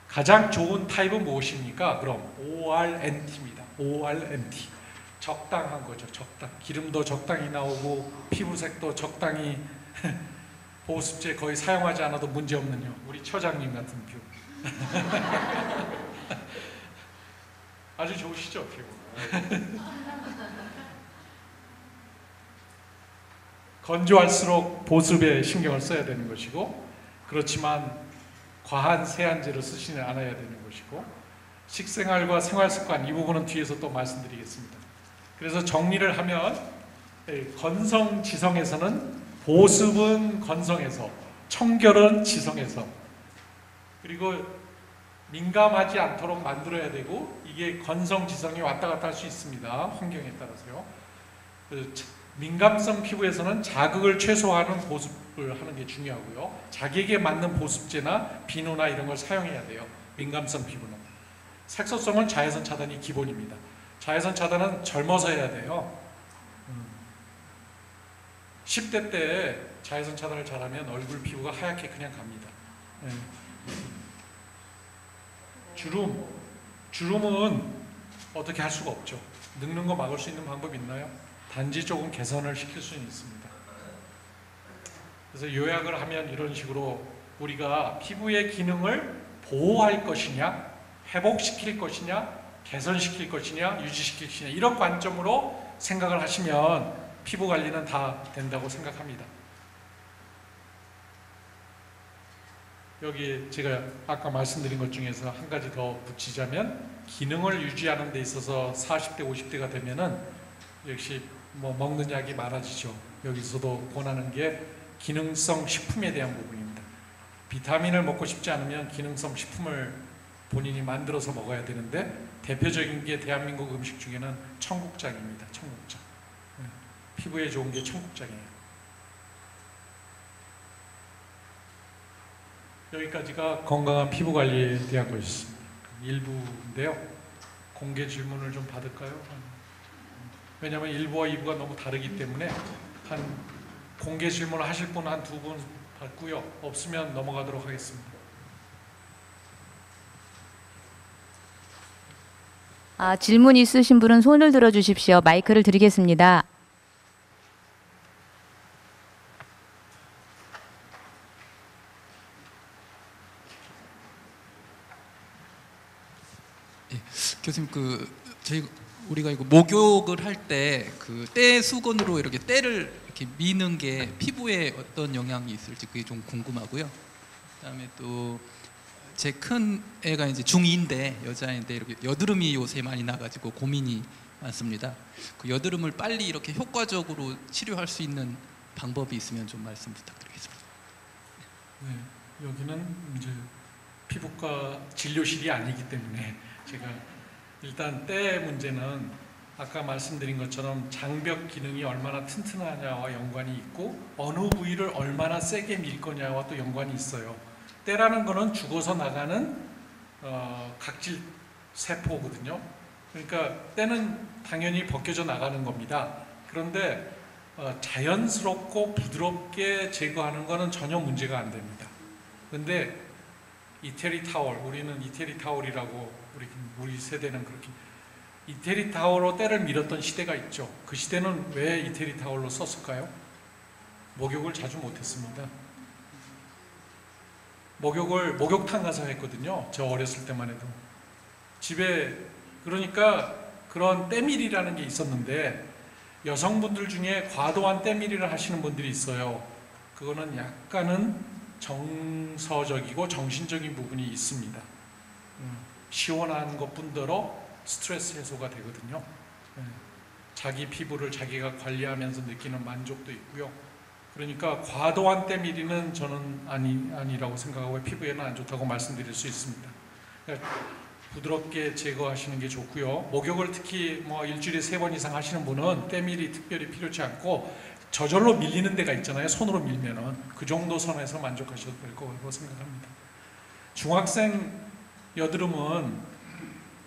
가장 좋은 타입은 무엇입니까? 그럼 ORNT입니다. ORNT. 적당한 거죠. 기름도 적당히 나오고 피부색도 적당히 보습제 거의 사용하지 않아도 문제없는요. 우리 처장님 같은 뷰. 아주 좋으시죠, 피부. 건조할수록 보습에 신경을 써야 되는 것이고, 그렇지만 과한 세안제를 쓰지는 않아야 되는 것이고, 식생활과 생활습관 이 부분은 뒤에서 또 말씀드리겠습니다. 그래서 정리를 하면 건성 지성에서는 보습은 건성에서, 청결은 지성에서, 그리고 민감하지 않도록 만들어야 되고 이게 건성지성이 왔다 갔다 할 수 있습니다. 환경에 따라서요. 민감성 피부에서는 자극을 최소화하는 보습을 하는 게 중요하고요. 자기에게 맞는 보습제나 비누나 이런 걸 사용해야 돼요. 민감성 피부는. 색소성은 자외선 차단이 기본입니다. 자외선 차단은 젊어서 해야 돼요. 10대 때 자외선 차단을 잘하면 얼굴 피부가 하얗게 그냥 갑니다. 네. 주름은 어떻게 할 수가 없죠. 늙는 거 막을 수 있는 방법이 있나요? 단지 조금 개선을 시킬 수는 있습니다. 그래서 요약을 하면 이런 식으로 우리가 피부의 기능을 보호할 것이냐, 회복시킬 것이냐, 개선시킬 것이냐, 유지시킬 것이냐 이런 관점으로 생각을 하시면 피부 관리는 다 된다고 생각합니다. 여기 제가 아까 말씀드린 것 중에서 한 가지 더 붙이자면 기능을 유지하는 데 있어서 40대, 50대가 되면은 역시 뭐 먹는 약이 많아지죠. 여기서도 권하는 게 기능성 식품에 대한 부분입니다. 비타민을 먹고 싶지 않으면 기능성 식품을 본인이 만들어서 먹어야 되는데 대표적인 게 대한민국 음식 중에는 청국장입니다. 청국장. 피부에 좋은 게 청국장이에요. 여기까지가 건강한 피부 관리에 대한 것이었습니다. 일부인데요. 공개 질문을 좀 받을까요? 왜냐하면 1부와 2부가 너무 다르기 때문에 한 공개 질문을 하실 분 한 2분 받고요. 없으면 넘어가도록 하겠습니다. 질문 있으신 분은 손을 들어주십시오. 마이크를 드리겠습니다. 교수님, 우리가 이거 목욕을 할 때 그 때 수건으로 이렇게 때를 이렇게 미는 게 피부에 어떤 영향이 있을지 그게 좀 궁금하고요. 그다음에 또 제 큰 애가 이제 중2인데 여자인데 이렇게 여드름이 요새 많이 나가지고 고민이 많습니다. 그 여드름을 빨리 이렇게 효과적으로 치료할 수 있는 방법이 있으면 좀 말씀 부탁드리겠습니다. 네, 여기는 이제 피부과 진료실이 아니기 때문에 제가 일단 때 문제는 아까 말씀드린 것처럼 장벽 기능이 얼마나 튼튼하냐와 연관이 있고 어느 부위를 얼마나 세게 밀 거냐와 또 연관이 있어요. 때라는 거는 죽어서 나가는 각질 세포거든요. 그러니까 때는 당연히 벗겨져 나가는 겁니다. 그런데 자연스럽고 부드럽게 제거하는 거는 전혀 문제가 안 됩니다. 그런데 이태리 타월, 우리는 이태리 타월이라고 우리 세대는 그렇게 이태리 타월로 때를 밀었던 시대가 있죠. 그 시대는 왜 이태리 타월로 썼을까요? 목욕을 자주 못했습니다. 목욕탕 가서 했거든요. 저 어렸을 때만 해도 집에. 그러니까 그런 때밀이라는 게 있었는데 여성분들 중에 과도한 때밀이를 하시는 분들이 있어요. 그거는 약간은 정서적이고 정신적인 부분이 있습니다. 시원한 것뿐더러 스트레스 해소가 되거든요. 자기 피부를 자기가 관리하면서 느끼는 만족도 있고요. 그러니까 과도한 때밀이는 저는 아니라고 생각하고 피부에는 안 좋다고 말씀드릴 수 있습니다. 그러니까 부드럽게 제거하시는 게 좋고요. 목욕을 특히 뭐 일주일에 3번 이상 하시는 분은 때밀이 특별히 필요치 않고 저절로 밀리는 데가 있잖아요. 손으로 밀면은 그 정도 선에서 만족하셔도 될 거라고 생각합니다. 중학생 여드름은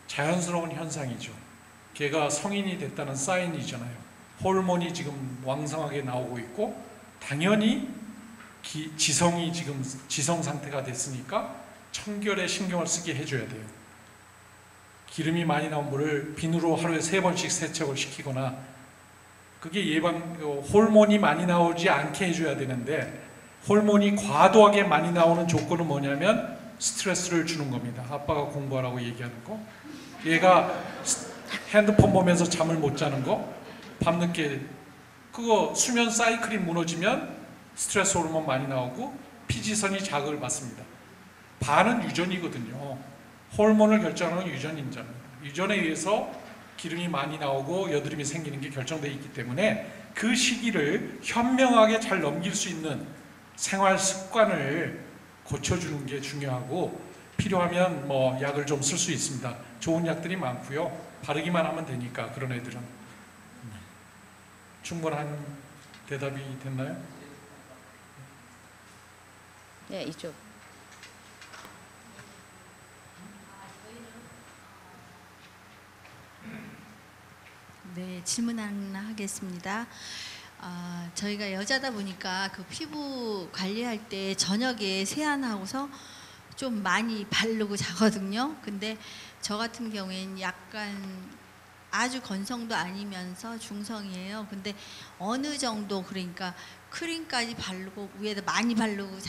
자연스러운 현상이죠. 걔가 성인이 됐다는 사인이잖아요. 호르몬이 지금 왕성하게 나오고 있고 당연히 지성이 지금 지성 상태가 됐으니까 청결에 신경을 쓰게 해줘야 돼요. 기름이 많이 나온 물을 비누로 하루에 3번씩 세척을 시키거나 그게 호르몬이 많이 나오지 않게 해줘야 되는데 호르몬이 과도하게 많이 나오는 조건은 뭐냐면 스트레스를 주는 겁니다. 아빠가 공부하라고 얘기하는 거, 얘가 핸드폰 보면서 잠을 못 자는 거, 밤늦게 그거 수면 사이클이 무너지면 스트레스 호르몬 많이 나오고 피지선이 자극을 받습니다. 반은 유전이거든요. 호르몬을 결정하는 건 유전입니다. 유전에 의해서 기름이 많이 나오고 여드름이 생기는 게 결정되어 있기 때문에 그 시기를 현명하게 잘 넘길 수 있는 생활 습관을 고쳐주는 게 중요하고 필요하면 뭐 약을 좀 쓸 수 있습니다. 좋은 약들이 많고요. 바르기만 하면 되니까 그런 애들은. 충분한 대답이 됐나요? 네, 이쪽. 네, 질문 하나 하겠습니다. 저희가 여자다 보니까 그 피부 관리할 때 저녁에 세안하고서 좀 많이 바르고 자거든요. 근데 저 같은 경우에는 약간 아주 건성도 아니면서 중성이에요. 근데 어느 정도 그러니까 크림까지 바르고 위에다 많이 바르고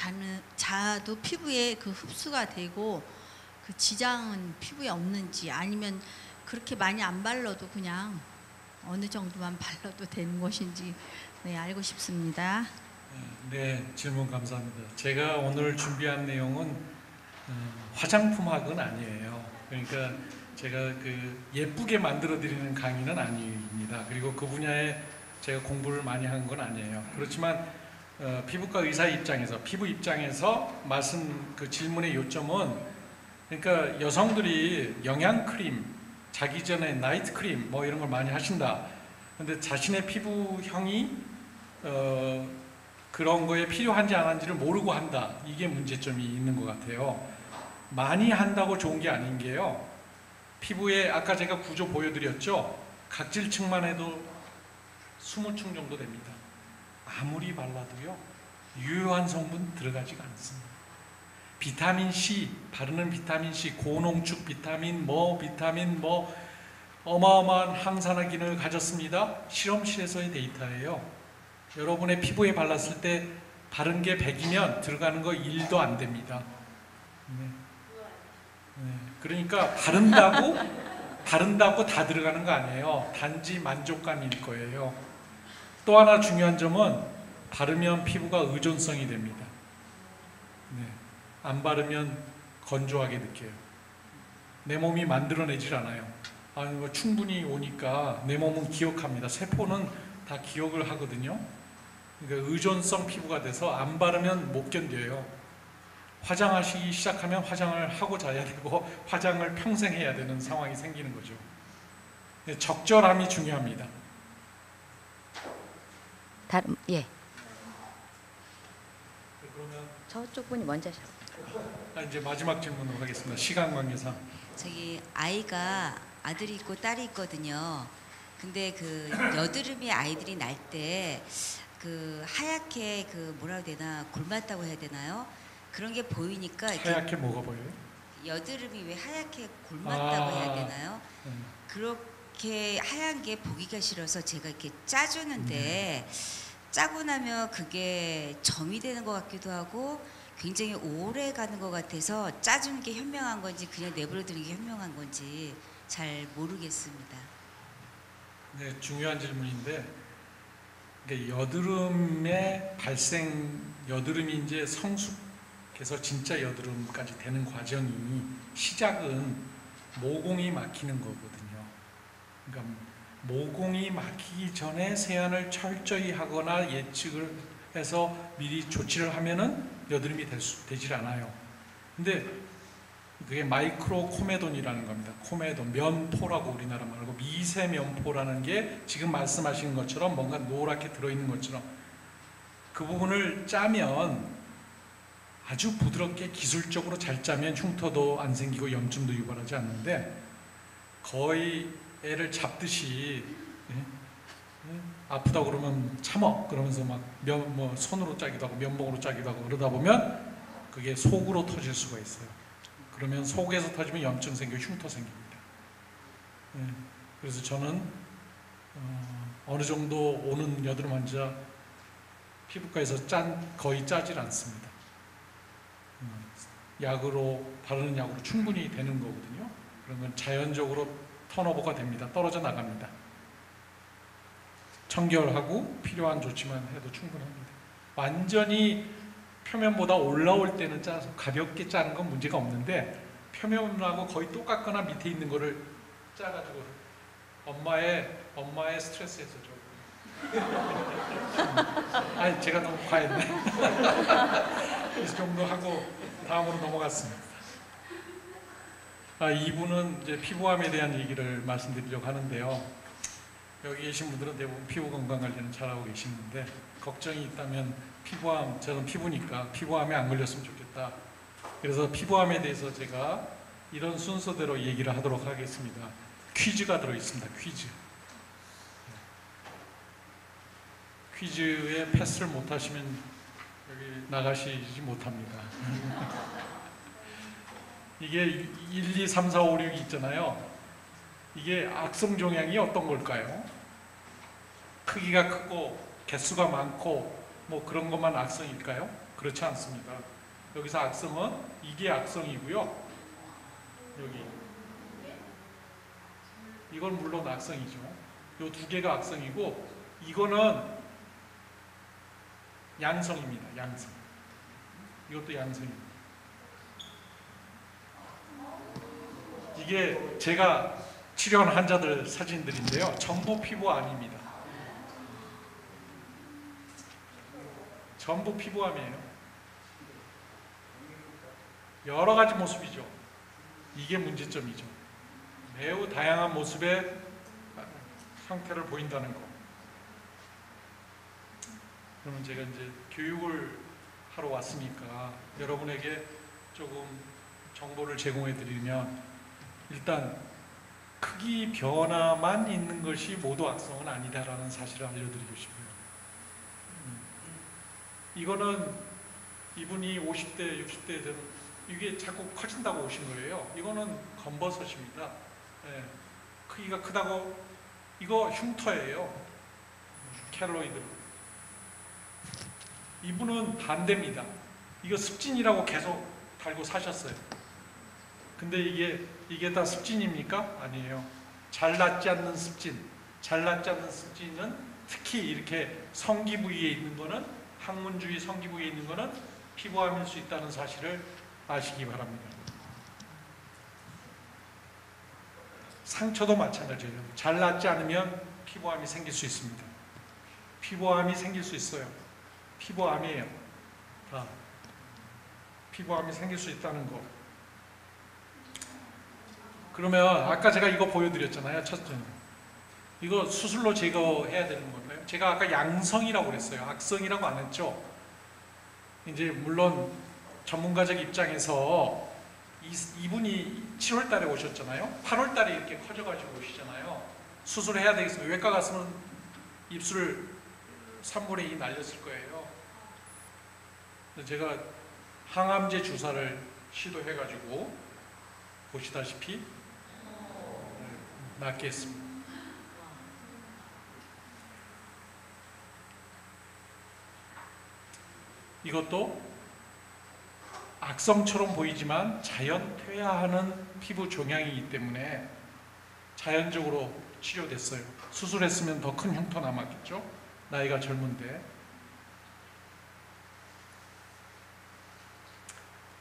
자도 피부에 그 흡수가 되고 그 지장은 피부에 없는지 아니면 그렇게 많이 안 발라도 그냥 어느 정도만 발라도 되는 것인지 네, 알고 싶습니다. 네, 질문 감사합니다. 제가 오늘 준비한 내용은 화장품학은 아니에요. 그러니까 제가 그 예쁘게 만들어 드리는 강의는 아닙니다. 그리고 그 분야에 제가 공부를 많이 한 건 아니에요. 그렇지만 피부과 의사 입장에서 피부 입장에서 말씀 그 질문의 요점은 그러니까 여성들이 영양 크림 자기 전에 나이트 크림 뭐 이런 걸 많이 하신다. 근데 자신의 피부형이 그런 거에 필요한지 안 한지를 모르고 한다. 이게 문제점이 있는 것 같아요. 많이 한다고 좋은 게 아닌 게요. 피부에 아까 제가 구조 보여드렸죠. 각질층만 해도 20층 정도 됩니다. 아무리 발라도요. 유효한 성분 들어가지가 않습니다. 비타민 C, 바르는 비타민 C, 고농축 비타민, 비타민 어마어마한 항산화 기능을 가졌습니다. 실험실에서의 데이터예요. 여러분의 피부에 발랐을 때 바른 게 100이면 들어가는 거 1도 안 됩니다. 네. 그러니까 바른다고 다 들어가는 거 아니에요. 단지 만족감일 거예요. 또 하나 중요한 점은 바르면 피부가 의존성이 됩니다. 네. 안 바르면 건조하게 느껴요. 내 몸이 만들어내질 않아요. 충분히 오니까 내 몸은 기억합니다. 세포는 다 기억을 하거든요. 그러니까 의존성 피부가 돼서 안 바르면 못 견뎌요. 화장하시기 시작하면 화장을 하고 자야 되고 화장을 평생 해야 되는 상황이 생기는 거죠. 적절함이 중요합니다. 다른 예. 그러면 저쪽 분이 먼저 하셔. 이제 마지막 질문으로 하겠습니다. 시간 관계상. 저기 아이가 아들이 있고 딸이 있거든요. 근데 그 여드름이 아이들이 날 때 그 하얗게 그 뭐라고 해야 되나 골맞다고 해야 되나요? 그런 게 보이니까 이렇게 하얗게 뭐가 보여요? 여드름이 왜 하얗게 골맞다고 해야 되나요? 네. 그렇게 하얀 게 보기가 싫어서 제가 이렇게 짜주는데 짜고 나면 그게 점이 되는 것 같기도 하고 굉장히 오래 가는 것 같아서 짜주는 게 현명한 건지 그냥 내버려두는 게 현명한 건지 잘 모르겠습니다. 네, 중요한 질문인데 여드름의 발생, 여드름이 이제 성숙해서 진짜 여드름까지 되는 과정이 시작은 모공이 막히는 거거든요. 그러니까 모공이 막히기 전에 세안을 철저히 하거나 예측을 해서 미리 조치를 하면은 여드름이 되질 않아요. 근데 그게 마이크로 코메돈이라는 겁니다. 코메돈, 면포라고 우리나라 말고 미세 면포라는 게 지금 말씀하시는 것처럼 뭔가 노랗게 들어있는 것처럼 그 부분을 짜면 아주 부드럽게 기술적으로 잘 짜면 흉터도 안 생기고 염증도 유발하지 않는데 거의 애를 잡듯이 아프다 그러면 참어 그러면서 막 손으로 짜기도 하고 면봉으로 짜기도 하고 그러다 보면 그게 속으로 터질 수가 있어요. 그러면 속에서 터지면 염증 생기고 흉터 생깁니다. 그래서 저는 어느 정도 오는 여드름 환자 피부과에서 거의 짜질 않습니다. 약으로 바르는 약으로 충분히 되는 거거든요. 그러면 자연적으로 턴오버가 됩니다. 떨어져 나갑니다. 청결하고 필요한 조치만 해도 충분합니다. 완전히 표면보다 올라올 때는 짜서 가볍게 짜는 건 문제가 없는데 표면하고 거의 똑같거나 밑에 있는 거를 짜가지고 엄마의 스트레스에서 좀 아니 제가 너무 과했네. 이 정도 하고 다음으로 넘어갔습니다. 2부는 이제 피부암에 대한 얘기를 말씀드리려고 하는데요. 여기 계신 분들은 대부분 피부 건강 관리는 잘하고 계시는데 걱정이 있다면 피부암, 저는 피부니까 피부암에 안 걸렸으면 좋겠다. 그래서 피부암에 대해서 제가 이런 순서대로 얘기를 하도록 하겠습니다. 퀴즈가 들어있습니다. 퀴즈에 패스를 못하시면 여기 나가시지 못합니다. 이게 1, 2, 3, 4, 5, 6이 있잖아요. 이게 악성 종양이 어떤 걸까요? 크기가 크고 개수가 많고 뭐 그런 것만 악성일까요? 그렇지 않습니다. 여기서 악성은 이게 악성이고요. 여기 이건 물론 악성이죠. 요 두 개가 악성이고 이거는 양성입니다. 양성. 이것도 양성입니다. 이게 제가 치료한 환자들 사진들인데요. 전부 피부암입니다. 전부 피부암이에요. 여러 가지 모습이죠. 이게 문제점이죠. 매우 다양한 모습의 상태를 보인다는 거. 그러면 제가 이제 교육을 하러 왔으니까 여러분에게 조금 정보를 제공해 드리면 일단 크기 변화만 있는 것이 모두 악성은 아니다라는 사실을 알려드리고 싶어요. 이거는 이분이 50대, 60대 되는 이게 자꾸 커진다고 오신 거예요. 이거는 검버섯입니다. 네. 크기가 크다고 이거 흉터예요. 켈로이드. 이분은 반대입니다. 이거 습진이라고 계속 달고 사셨어요. 근데 이게 다 습진입니까? 아니에요. 잘 낫지 않는 습진. 잘 낫지 않는 습진은 특히 이렇게 성기 부위에 있는 거는 항문 주위 성기 부위에 있는 거는 피부암일 수 있다는 사실을 아시기 바랍니다. 상처도 마찬가지예요. 잘 낫지 않으면 피부암이 생길 수 있습니다. 피부암이 생길 수 있어요. 피부암이에요. 다. 피부암이 생길 수 있다는 거. 그러면 아까 제가 이거 보여드렸잖아요. 첫째. 이거 수술로 제거해야 되는 건가요? 제가 아까 양성이라고 그랬어요. 악성이라고 안 했죠. 이제 물론 전문가적 입장에서 이분이 7월 달에 오셨잖아요. 8월 달에 이렇게 커져가지고 오시잖아요. 수술해야 되겠습니다. 외과 갔으면 입술 3분의 2 날렸을 거예요. 제가 항암제 주사를 시도해가지고 보시다시피 낫게 했습니다. 이것도 악성처럼 보이지만 자연 퇴화하는 피부 종양이기 때문에 자연적으로 치료됐어요. 수술했으면 더 큰 흉터 남았겠죠? 나이가 젊은데.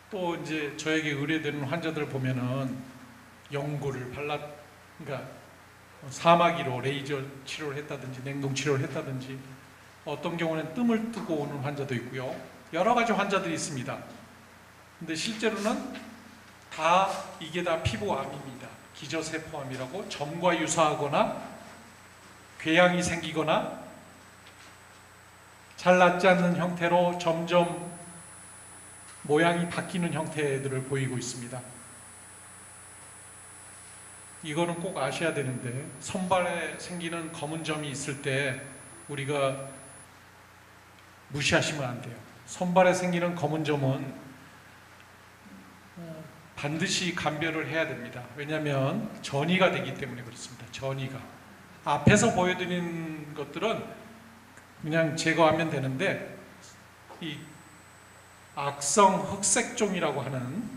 또 이제 저에게 의뢰되는 환자들 보면은 연고를 그러니까 사마귀로 레이저 치료를 했다든지 냉동 치료를 했다든지 어떤 경우는 뜸을 뜨고 오는 환자도 있고요. 여러 가지 환자들이 있습니다. 근데 실제로는 이게 다 피부암입니다. 기저세포암이라고 점과 유사하거나 궤양이 생기거나 잘 낫지 않는 형태로 점점 모양이 바뀌는 형태들을 보이고 있습니다. 이거는 꼭 아셔야 되는데 손발에 생기는 검은 점이 있을 때 우리가 무시하시면 안 돼요. 손발에 생기는 검은 점은 반드시 감별을 해야 됩니다. 왜냐하면 전이가 되기 때문에 그렇습니다. 전이가. 앞에서 보여드린 것들은 그냥 제거하면 되는데 이 악성 흑색종이라고 하는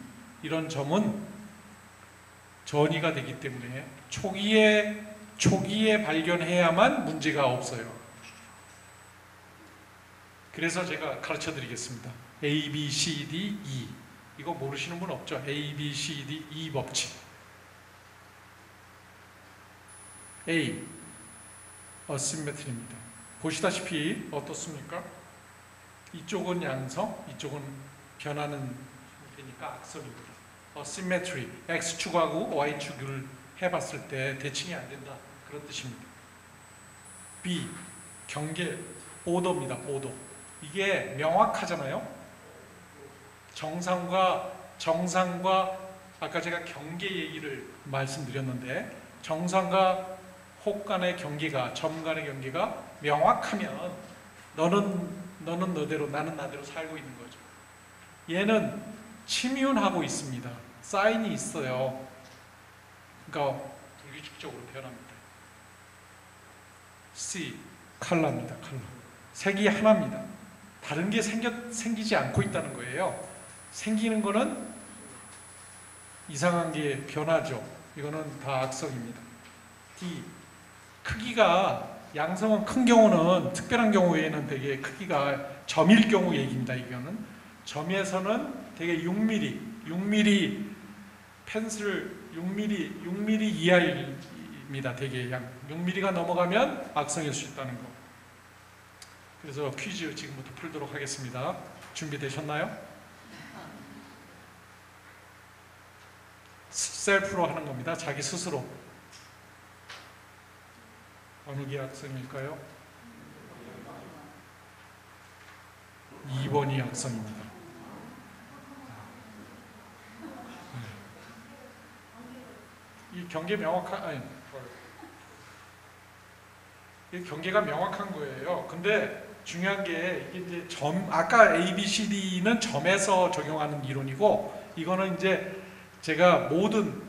이런 점은 전이가 되기 때문에 초기에 발견해야만 문제가 없어요. 그래서 제가 가르쳐 드리겠습니다. A, B, C, D, E. 이거 모르시는 분 없죠? A, B, C, D, E 법칙. A, 어시메트리입니다. 보시다시피 어떻습니까? 이쪽은 양성, 이쪽은 변하는 상태니까 악성입니다. symmetry, x축하고 y축을 해봤을 때 대칭이 안 된다. 그런 뜻입니다. B, 경계, 보도입니다. 보도. 이게 명확하잖아요. 정상과 아까 제가 경계 얘기를 말씀드렸는데 정상과 혹 간의 경계가, 점 간의 경계가 명확하면 너는 너대로 나는 나대로 살고 있는 거죠. 얘는 침윤하고 있습니다. 사인이 있어요. 그러니까 불규칙적으로 변합니다. C, 컬러입니다. 컬러. 색이 하나입니다. 다른 게 생기지 않고 있다는 거예요. 생기는 거는 이상한 게 변하죠. 이거는 다 악성입니다. D, 크기가 양성은 큰 경우는 특별한 경우에는 되게 크기가 점일 경우 얘기입니다. 이거는 점에서는 되게 6mm 펜슬 6mm 이하입니다. 되게 양 6mm가 넘어가면 악성일 수 있다는 거. 그래서 퀴즈 지금부터 풀도록 하겠습니다. 준비되셨나요? 셀프로 하는 겁니다. 자기 스스로. 어느 게 악성일까요? 2번이 악성입니다. 이 경계 이 경계가 명확한 거예요. 근데 중요한 게 이게 이제 아까 A, B, C, D는 점에서 적용하는 이론이고 이거는 이제 제가 모든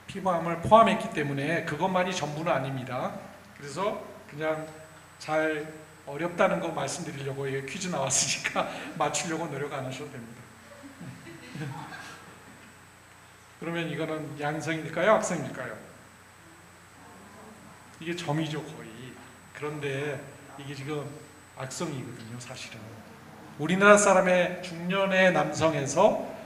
피부암을 포함했기 때문에 그것만이 전부는 아닙니다. 그래서 그냥 잘 어렵다는 거 말씀드리려고 퀴즈 나왔으니까 맞추려고 노력 안 하셔도 됩니다. 그러면 이거는 양성일까요? 악성일까요? 이게 점이죠 거의. 그런데 이게 지금 악성이거든요 사실은. 우리나라 사람의 중년의 남성에서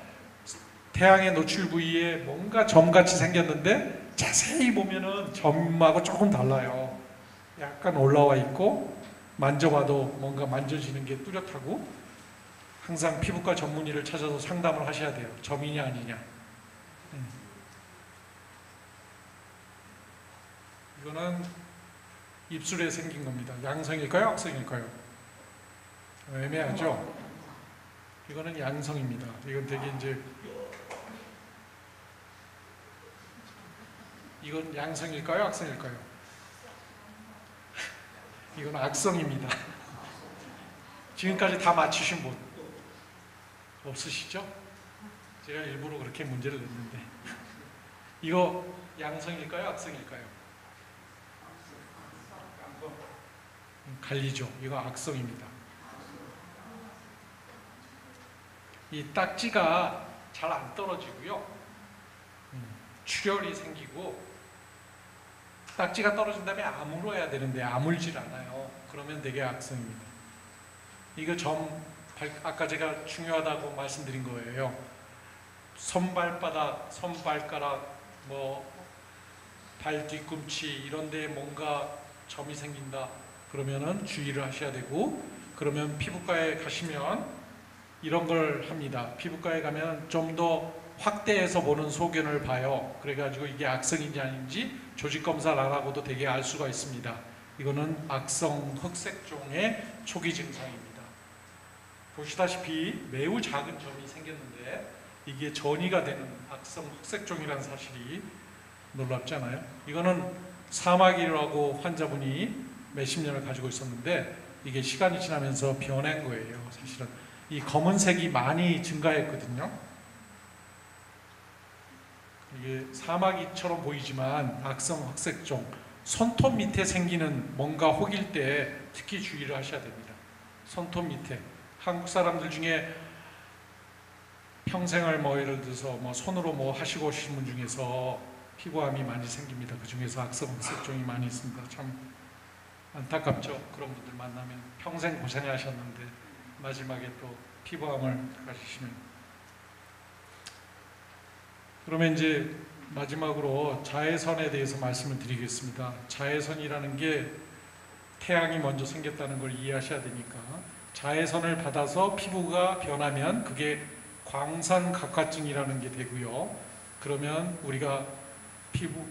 태양의 노출 부위에 뭔가 점같이 생겼는데 자세히 보면은 점하고 조금 달라요. 약간 올라와 있고 만져봐도 뭔가 만져지는 게 뚜렷하고 항상 피부과 전문의를 찾아서 상담을 하셔야 돼요. 점이냐 아니냐. 이거는 입술에 생긴 겁니다. 양성일까요? 악성일까요? 애매하죠? 이거는 양성입니다. 이건 되게 이제 이건 양성일까요? 악성일까요? 이건 악성입니다. 지금까지 다 맞추신 분 없으시죠? 제가 일부러 그렇게 문제를 냈는데 이거 양성일까요? 악성일까요? 갈리죠. 이거 악성입니다. 이 딱지가 잘 안 떨어지고요. 출혈이 생기고 딱지가 떨어진 다음에 아물어야 되는데 아물질 않아요. 그러면 되게 악성입니다. 이거 아까 제가 중요하다고 말씀드린 거예요. 손발바닥, 손발가락, 발 뒤꿈치 이런 데에 뭔가 점이 생긴다. 그러면은 주의를 하셔야 되고 그러면 피부과에 가시면 이런 걸 합니다. 피부과에 가면 좀 더 확대해서 보는 소견을 봐요. 그래가지고 이게 악성인지 아닌지 조직 검사를 안 하고도 되게 알 수가 있습니다. 이거는 악성 흑색종의 초기 증상입니다. 보시다시피 매우 작은 점이 생겼는데 이게 전이가 되는 악성 흑색종이라는 사실이 놀랍지 않아요? 이거는 사마귀라고 환자분이 몇십 년을 가지고 있었는데 이게 시간이 지나면서 변한 거예요. 사실은 이 검은색이 많이 증가했거든요. 이게 사마귀처럼 보이지만 악성 흑색종, 손톱 밑에 생기는 뭔가 혹일 때 특히 주의를 하셔야 됩니다. 손톱 밑에 한국 사람들 중에 평생을 예를 들어서 손으로 하시고 오신 분 중에서 피부암이 많이 생깁니다. 그 중에서 악성 흑색종이 많이 있습니다. 참 안타깝죠. 그런 분들 만나면 평생 고생하셨는데 마지막에 또 피부암을 가지시면. 그러면 이제 마지막으로 자외선에 대해서 말씀을 드리겠습니다. 자외선이라는 게 태양이 먼저 생겼다는 걸 이해하셔야 되니까 자외선을 받아서 피부가 변하면 그게 광선각화증이라는 게 되고요. 그러면 우리가 피부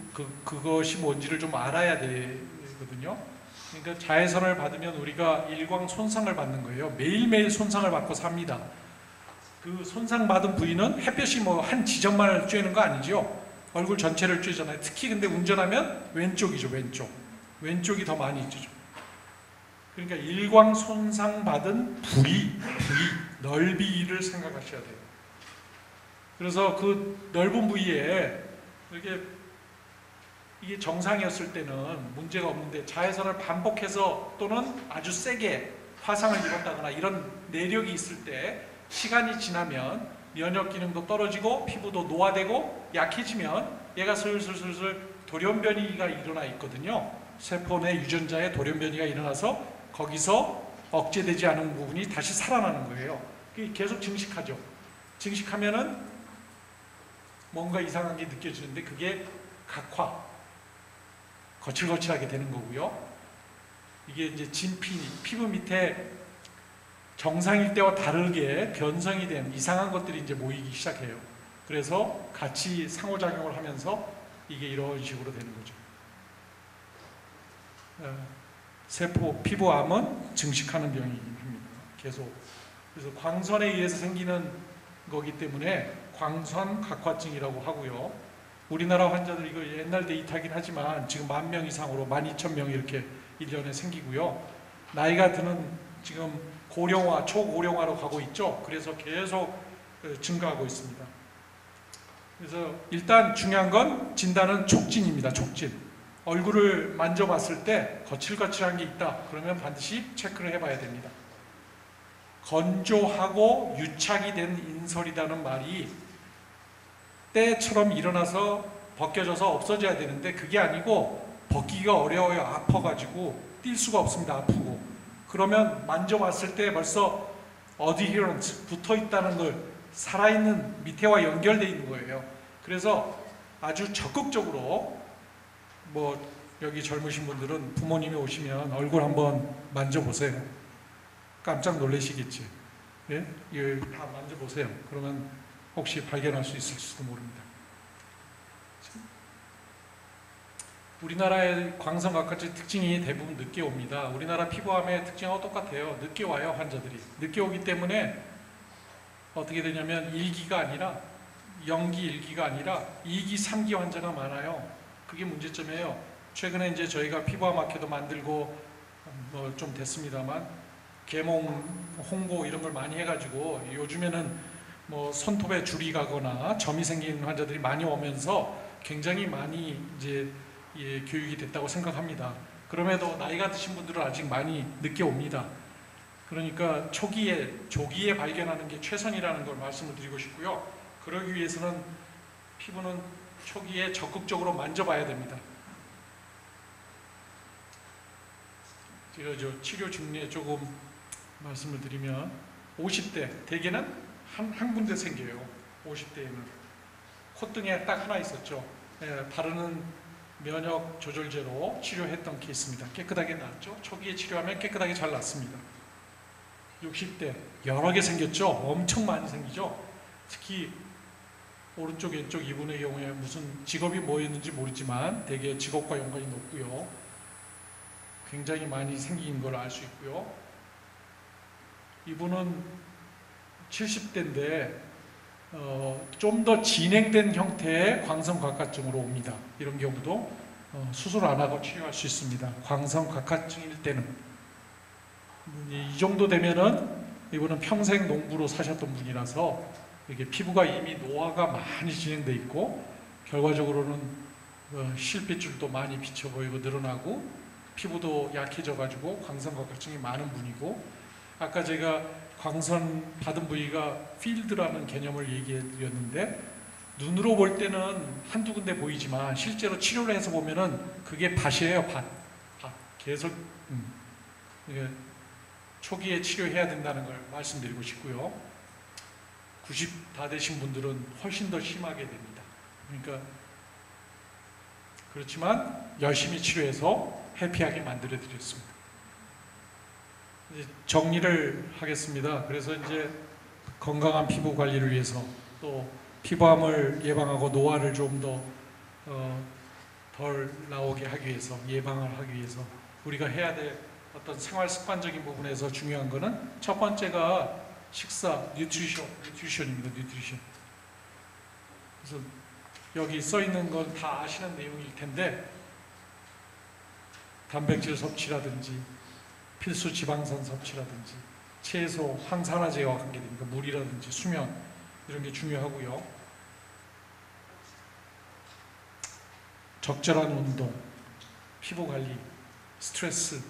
그것이 뭔지를 좀 알아야 되거든요. 그러니까 자외선을 받으면 우리가 일광 손상을 받는 거예요. 매일매일 손상을 받고 삽니다. 그 손상받은 부위는 햇볕이 뭐 한 지점만을 쬐는 거 아니죠. 얼굴 전체를 쬐잖아요. 특히 근데 운전하면 왼쪽이죠. 왼쪽이 더 많이 쬐죠. 그러니까 일광 손상받은 부위, 넓이를 생각하셔야 돼요. 그래서 그 넓은 부위에 이게 정상이었을 때는 문제가 없는데 자외선을 반복해서 또는 아주 세게 화상을 입었다거나 이런 내력이 있을 때 시간이 지나면 면역 기능도 떨어지고 피부도 노화되고 약해지면 얘가 슬슬 돌연변이가 일어나 있거든요. 세포 내 유전자의 돌연변이가 일어나서 거기서 억제되지 않은 부분이 다시 살아나는 거예요. 계속 증식하죠. 증식하면은 뭔가 이상한 게 느껴지는데 그게 각화, 거칠거칠하게 되는 거고요. 이게 이제 피부 밑에 정상일 때와 다르게 변성이 된 이상한 것들이 이제 모이기 시작해요. 그래서 같이 상호작용을 하면서 이게 이런 식으로 되는 거죠. 피부암은 증식하는 병입니다. 계속. 그래서 광선에 의해서 생기는 거기 때문에 광선각화증이라고 하고요. 우리나라 환자들 이거 옛날 데이터긴 하지만 지금 10,000명 이상으로 12,000명 이렇게 1년에 생기고요. 나이가 드는 지금 고령화, 초고령화로 가고 있죠. 그래서 계속 증가하고 있습니다. 그래서 일단 중요한 건 진단은 촉진입니다. 촉진. 얼굴을 만져봤을 때 거칠거칠한 게 있다. 그러면 반드시 체크를 해봐야 됩니다. 건조하고 유착이 된 인설이라는 말이 때처럼 일어나서 벗겨져서 없어져야 되는데 그게 아니고 벗기기가 어려워요. 아파가지고 뛸 수가 없습니다. 아프고. 그러면 만져봤을 때 벌써 어디히런스 붙어있다는 걸 살아있는 밑에와 연결되어 있는 거예요. 그래서 아주 적극적으로 뭐 여기 젊으신 분들은 부모님이 오시면 얼굴 한번 만져보세요. 깜짝 놀라시겠지. 예? 이걸 다 만져보세요. 그러면 혹시 발견할 수 있을지도 모릅니다. 우리나라의 광선각화증 특징이 대부분 늦게 옵니다. 우리나라 피부암의 특징하고 똑같아요. 늦게 와요, 환자들이. 늦게 오기 때문에 어떻게 되냐면 1기가 아니라 0기, 1기가 아니라 2기, 3기 환자가 많아요. 그게 문제점이에요. 최근에 이제 저희가 피부암 학회도 만들고 뭐 좀 됐습니다만 계몽, 홍보 이런 걸 많이 해가지고 요즘에는 뭐 손톱에 줄이 가거나 점이 생긴 환자들이 많이 오면서 굉장히 많이 이제 교육이 됐다고 생각합니다. 그럼에도 나이가 드신 분들은 아직 많이 늦게 옵니다. 그러니까 조기에 발견하는 게 최선이라는 걸 말씀을 드리고 싶고요. 그러기 위해서는 피부는 초기에 적극적으로 만져봐야 됩니다. 제가 치료 중에 조금 말씀을 드리면 50대 대개는 한 군데 생겨요. 50대에는 콧등에 딱 하나 있었죠. 바르는 면역 조절제로 치료했던 케이스입니다. 깨끗하게 나았죠. 초기에 치료하면 깨끗하게 잘 낫습니다. 60대 여러 개 생겼죠. 엄청 많이 생기죠. 특히 오른쪽 왼쪽 이분의 경우에 무슨 직업이 뭐였는지 모르지만 대개 직업과 연관이 높고요. 굉장히 많이 생긴 걸 알 수 있고요. 이분은 70대인데 좀 더 진행된 형태의 광선각화증으로 옵니다. 이런 경우도 수술 안 하고 치료할 수 있습니다. 광선각화증일 때는 이 정도 되면은 이분은 평생 농부로 사셨던 분이라서 이게 피부가 이미 노화가 많이 진행돼 있고 결과적으로는 실핏줄도 많이 비쳐 보이고 늘어나고 피부도 약해져 가지고 광선각화증이 많은 분이고 아까 제가 광선 받은 부위가 필드라는 개념을 얘기해 드렸는데 눈으로 볼 때는 한두 군데 보이지만 실제로 치료를 해서 보면은 그게 밭이에요. 밭. 계속 초기에 치료해야 된다는 걸 말씀드리고 싶고요. 90 다 되신 분들은 훨씬 더 심하게 됩니다. 그러니까 그렇지만 열심히 치료해서 해피하게 만들어 드렸습니다. 이제 정리를 하겠습니다. 그래서 이제 건강한 피부 관리를 위해서 또 피부암을 예방하고 노화를 좀 더 덜 나오게 하기 위해서 예방을 하기 위해서 우리가 해야 될 어떤 생활 습관적인 부분에서 중요한 거는 첫 번째가 식사, 뉴트리션입니다. 뉴트리션. 그래서 여기 써 있는 건 다 아시는 내용일 텐데 단백질 섭취라든지 필수 지방산 섭취라든지 채소, 항산화제와 관계되니까 물이라든지 수면 이런 게 중요하고요. 적절한 운동, 피부 관리, 스트레스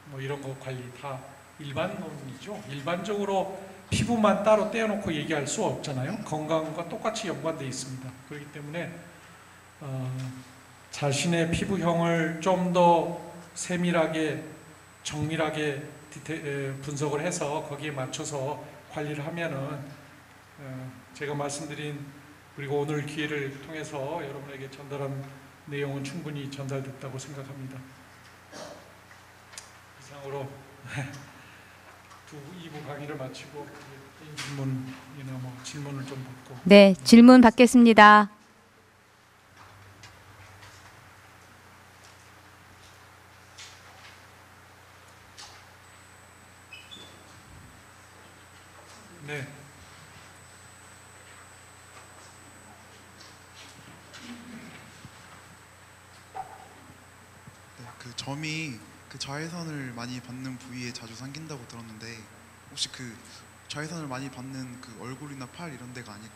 뭐 이런 거 관리 다 일반론이죠. 일반적으로 피부만 따로 떼어놓고 얘기할 수 없잖아요. 건강과 똑같이 연관되어 있습니다. 그렇기 때문에 자신의 피부형을 좀 더 세밀하게 정밀하게 분석을 해서 거기에 맞춰서 관리를 하면은 제가 말씀드린 그리고 오늘 기회를 통해서 여러분에게 전달한 내용은 충분히 전달됐다고 생각합니다. 이상으로 2부 강의를 마치고 질문이나 뭐 질문을 좀 받고. 네, 질문 받겠습니다. 네. 그 점이 그 자외선을 많이 받는 부위에 자주 생긴다고 들었는데 혹시 그 자외선을 많이 받는 그 얼굴이나 팔 이런 데가 아니고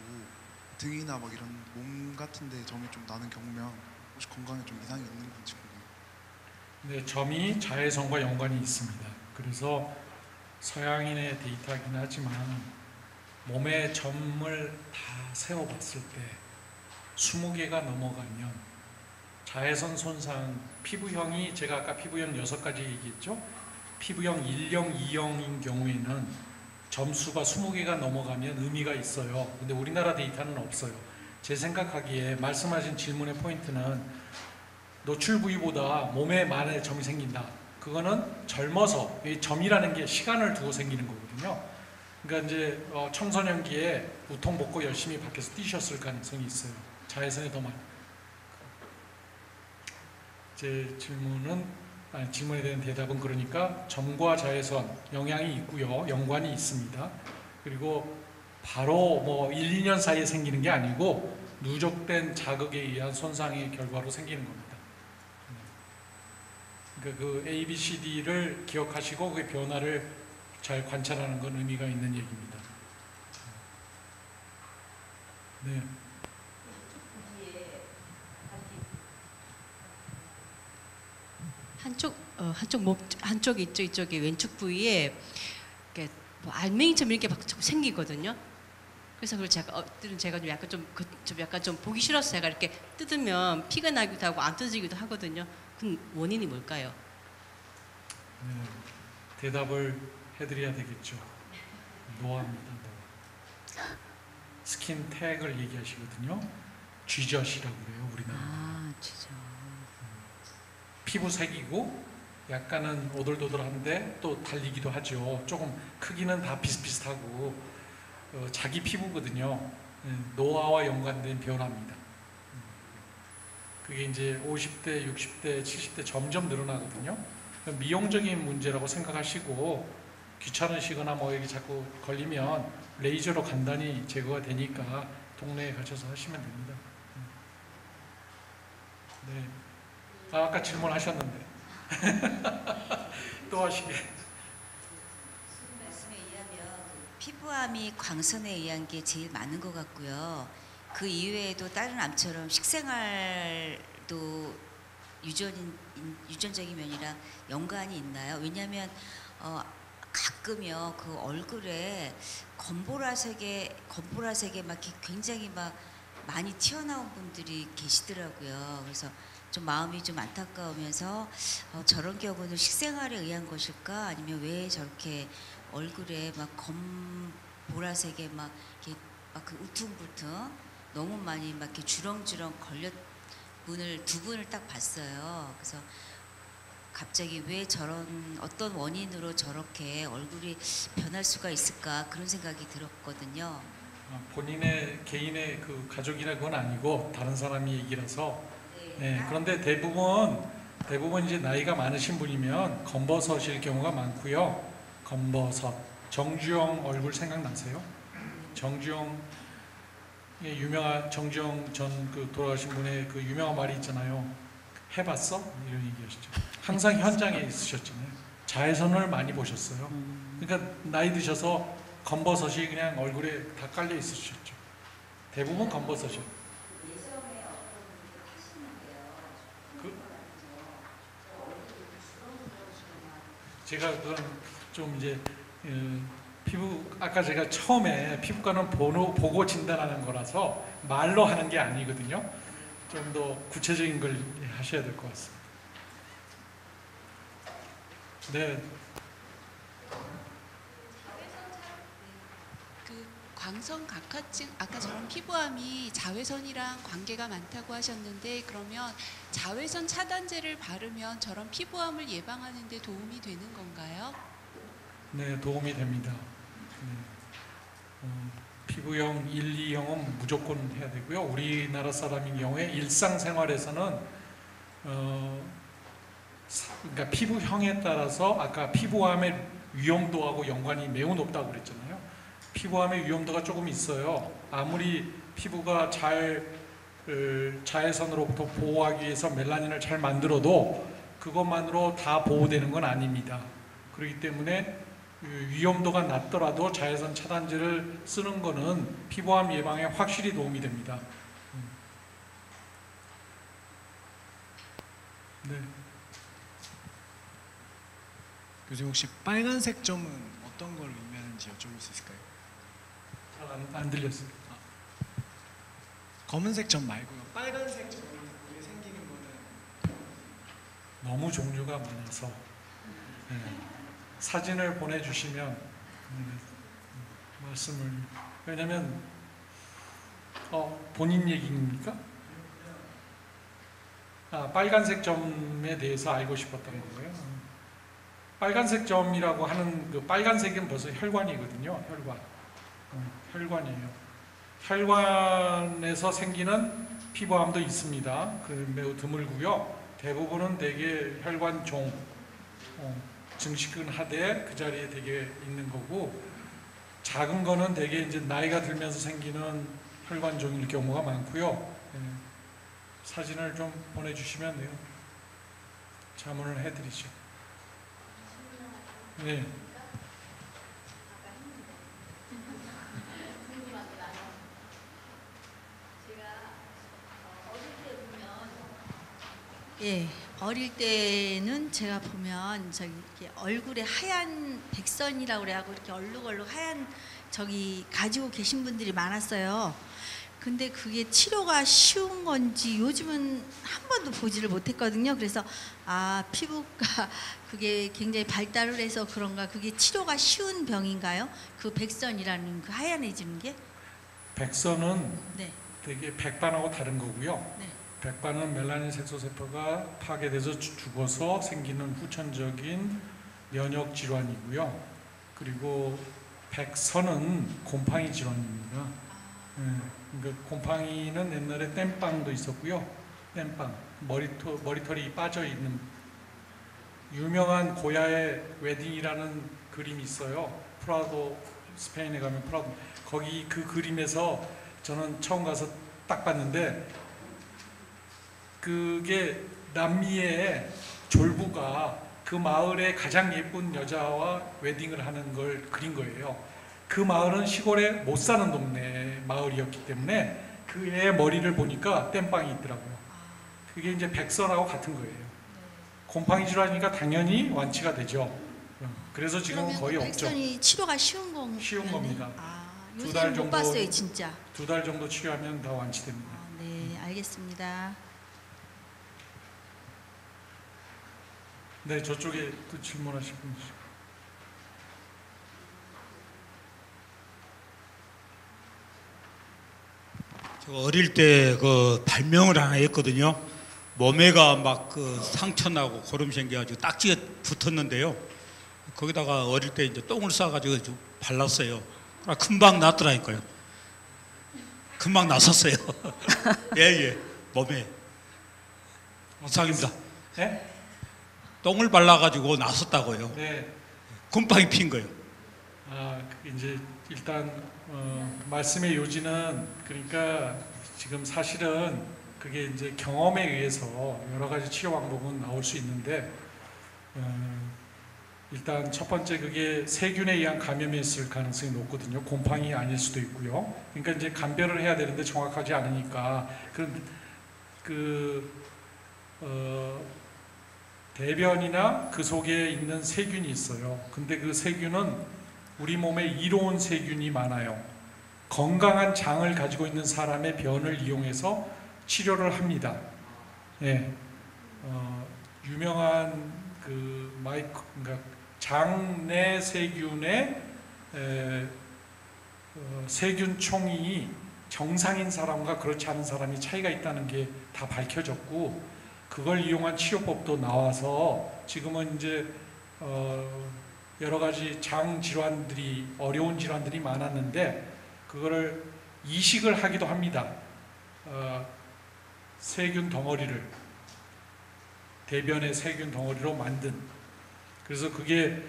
등이나 막 이런 몸 같은 데 점이 좀 나는 경우면 혹시 건강에 좀 이상이 있는 건지 궁금해요. 네, 점이 자외선과 연관이 있습니다. 그래서 서양인의 데이터이긴 하지만 몸에 점을 다 세어봤을 때 20개가 넘어가면 자외선 손상, 피부형이 제가 아까 피부형 6가지 얘기했죠. 피부형 1형, 2형인 경우에는 점수가 20개가 넘어가면 의미가 있어요. 근데 우리나라 데이터는 없어요. 제 생각하기에 말씀하신 질문의 포인트는 노출 부위보다 몸에 많은 점이 생긴다. 그거는 젊어서, 이 점이라는 게 시간을 두고 생기는 거거든요. 그러니까 이제 청소년기에 우통 벗고 열심히 밖에서 뛰셨을 가능성이 있어요. 자외선이 더 많이. 제 질문에 대한 대답은 그러니까 점과 자외선 영향이 있고요. 연관이 있습니다. 그리고 바로 뭐 1, 2년 사이에 생기는 게 아니고 누적된 자극에 의한 손상의 결과로 생기는 겁니다. 그러니까 그 A, B, C, D를 기억하시고 그 변화를 잘 관찰하는 건 의미가 있는 얘기입니다. 네. 한쪽 이쪽에 왼쪽 부위에 이렇게 뭐 알맹이처럼 이렇게 막 자꾸 생기거든요. 그래서 그걸 제가 좀 약간 좀 보기 싫어서 제가 이렇게 뜯으면 피가 나기도 하고 안 뜯어지기도 하거든요. 그 원인이 뭘까요? 네, 대답을 해드려야 되겠죠. 노화입니다. 노화. 스킨 태그를 얘기하시거든요. 쥐젖이라고 그래요, 우리나라. 아, 진짜. 피부색이고 약간은 오돌도돌한데 또 달리기도 하죠. 조금 크기는 다 비슷비슷하고 자기 피부거든요. 노화와 연관된 변화입니다. 그게 이제 50대, 60대, 70대 점점 늘어나거든요. 미용적인 문제라고 생각하시고 귀찮으시거나 뭐 여기 자꾸 걸리면 레이저로 간단히 제거가 되니까 동네에 가셔서 하시면 됩니다. 네. 아까 질문하셨는데 또 하시게. 말씀에 의하면 피부암이 광선에 의한 게 제일 많은 것 같고요. 그 이외에도 다른 암처럼 식생활도 유전적인 면이랑 연관이 있나요? 왜냐하면 가끔요 그 얼굴에 검보라색에 막 이렇게 굉장히 막 많이 튀어나온 분들이 계시더라고요. 그래서 좀 마음이 좀 안타까우면서 저런 경우는 식생활에 의한 것일까 아니면 왜 저렇게 얼굴에 막 검보라색에 막 이렇게 막 그 울퉁불퉁 너무 많이 막 이렇게 주렁주렁 걸렸 두 분을 딱 봤어요. 그래서 갑자기 왜 저런 어떤 원인으로 저렇게 얼굴이 변할 수가 있을까 그런 생각이 들었거든요. 본인의 개인의 그 가족이나 그건 아니고 다른 사람이 얘기라서. 네, 그런데 대부분 이제 나이가 많으신 분이면 검버섯일 경우가 많고요. 검버섯. 정주영 얼굴 생각나세요? 정주영 유명한 정주영 전 그 돌아가신 분의 그 유명한 말이 있잖아요. 해봤어? 이런 얘기하시죠. 항상 현장에 있으셨잖아요. 자외선을 많이 보셨어요. 그러니까 나이 드셔서 검버섯이 그냥 얼굴에 다 깔려 있으셨죠. 대부분 검버섯이요. 제가 그건 좀 이제 피부 아까 제가 처음에 피부과는 보고 진단하는 거라서 말로 하는 게 아니거든요. 좀 더 구체적인 걸 하셔야 될 것 같습니다. 네. 그 광선 각화증 아까 저런 피부암이 자외선이랑 관계가 많다고 하셨는데 그러면 자외선 차단제를 바르면 저런 피부암을 예방하는 데 도움이 되는 건가요? 네, 도움이 됩니다. 피부형 1, 2형은 무조건 해야 되고요. 우리나라 사람인 경우에 일상생활에서는 그러니까 피부형에 따라서 아까 피부암의 위험도하고 연관이 매우 높다고 그랬잖아요. 피부암의 위험도가 조금 있어요. 아무리 피부가 자외선으로부터 보호하기 위해서 멜라닌을 잘 만들어도 그것만으로 다 보호되는 건 아닙니다. 그렇기 때문에 위험도가 낮더라도 자외선 차단제를 쓰는 거는 피부암 예방에 확실히 도움이 됩니다. 네. 교수님 혹시 빨간색 점은 어떤 걸 의미하는지 여쭤볼 수 있을까요? 잘 안 들렸어요. 검은색 점 말고요. 빨간색 점이 눈에 생기는 거는 너무 종류가 많아서 네. 사진을 보내주시면 말씀을 왜냐면 본인 얘기입니까? 빨간색 점에 대해서 알고 싶었던 거예요. 빨간색 점이라고 하는 그 빨간색은 벌써 혈관이거든요. 혈관이에요. 혈관에서 생기는 피부암도 있습니다. 그 매우 드물고요. 대부분은 대개 혈관종 증식근하되 그 자리에 되게 있는 거고 작은 거는 되게 이제 나이가 들면서 생기는 혈관종일 경우가 많고요. 사진을 좀 보내주시면 돼요. 자문을 해드리죠. 네. 예, 어릴 때는 제가 보면 저기 이렇게 얼굴에 하얀 백선이라고 그래갖고 이렇게 얼룩얼룩 하얀 저기 가지고 계신 분들이 많았어요. 근데 그게 치료가 쉬운 건지 요즘은 한 번도 보지를 못했거든요. 그래서 피부가 그게 굉장히 발달을 해서 그런가 그게 치료가 쉬운 병인가요? 그 백선이라는 그 하얀해지는 게? 백선은 네. 되게 백반하고 다른 거고요. 네. 백반은 멜라닌 색소세포가 파괴돼서 죽어서 생기는 후천적인 면역 질환이고요. 그리고 백선은 곰팡이 질환입니다. 그러니까 곰팡이는 옛날에 땜빵도 있었고요. 땜빵, 머리털이 빠져 있는 유명한 고야의 웨딩이라는 그림이 있어요. 프라도, 스페인에 가면 프라도. 거기 그 그림에서 저는 처음 가서 딱 봤는데 그게 남미의 졸부가 그 마을의 가장 예쁜 여자와 웨딩을 하는 걸 그린 거예요. 그 마을은 시골에 못 사는 동네 마을이었기 때문에 그 애의 머리를 보니까 땜빵이 있더라고요. 그게 이제 백선하고 같은 거예요. 곰팡이 질환이니까 당연히 완치가 되죠. 그래서 지금은 거의 없죠. 백선이 치료가 쉬운 겁니다. 요새 못 봤어요, 진짜. 2달 정도 치료하면 다 완치됩니다. 네, 알겠습니다. 네, 저쪽에 또 질문하실 분이시죠. 제가 어릴 때 그 발명을 하나 했거든요. 몸에가 막 그 상처 나고 고름 생겨가지고 딱지가 붙었는데요. 거기다가 어릴 때 이제 똥을 싸가지고 좀 발랐어요. 금방 낫더라니까요. 금방 났었어요. 예. 몸에 이상입니다. 네? 똥을 발라가지고 났었다고요. 네. 곰팡이 핀 거예요. 이제 일단 말씀의 요지는 그러니까 지금 사실은 그게 이제 경험에 의해서 여러 가지 치료 방법은 나올 수 있는데 일단 첫 번째 그게 세균에 의한 감염이었을 가능성이 높거든요. 곰팡이 아닐 수도 있고요. 그러니까 이제 감별을 해야 되는데 정확하지 않으니까 대변이나 그 속에 있는 세균이 있어요. 근데 그 세균은 우리 몸에 이로운 세균이 많아요. 건강한 장을 가지고 있는 사람의 변을 이용해서 치료를 합니다. 예, 유명한 그러니까 장내 세균의 세균총이 정상인 사람과 그렇지 않은 사람이 차이가 있다는 게 다 밝혀졌고, 그걸 이용한 치료법도 나와서 지금은 이제 여러 가지 장 질환들이, 어려운 질환들이 많았는데 그거를 이식을 하기도 합니다. 세균 덩어리를, 대변의 세균 덩어리로 만든. 그래서 그게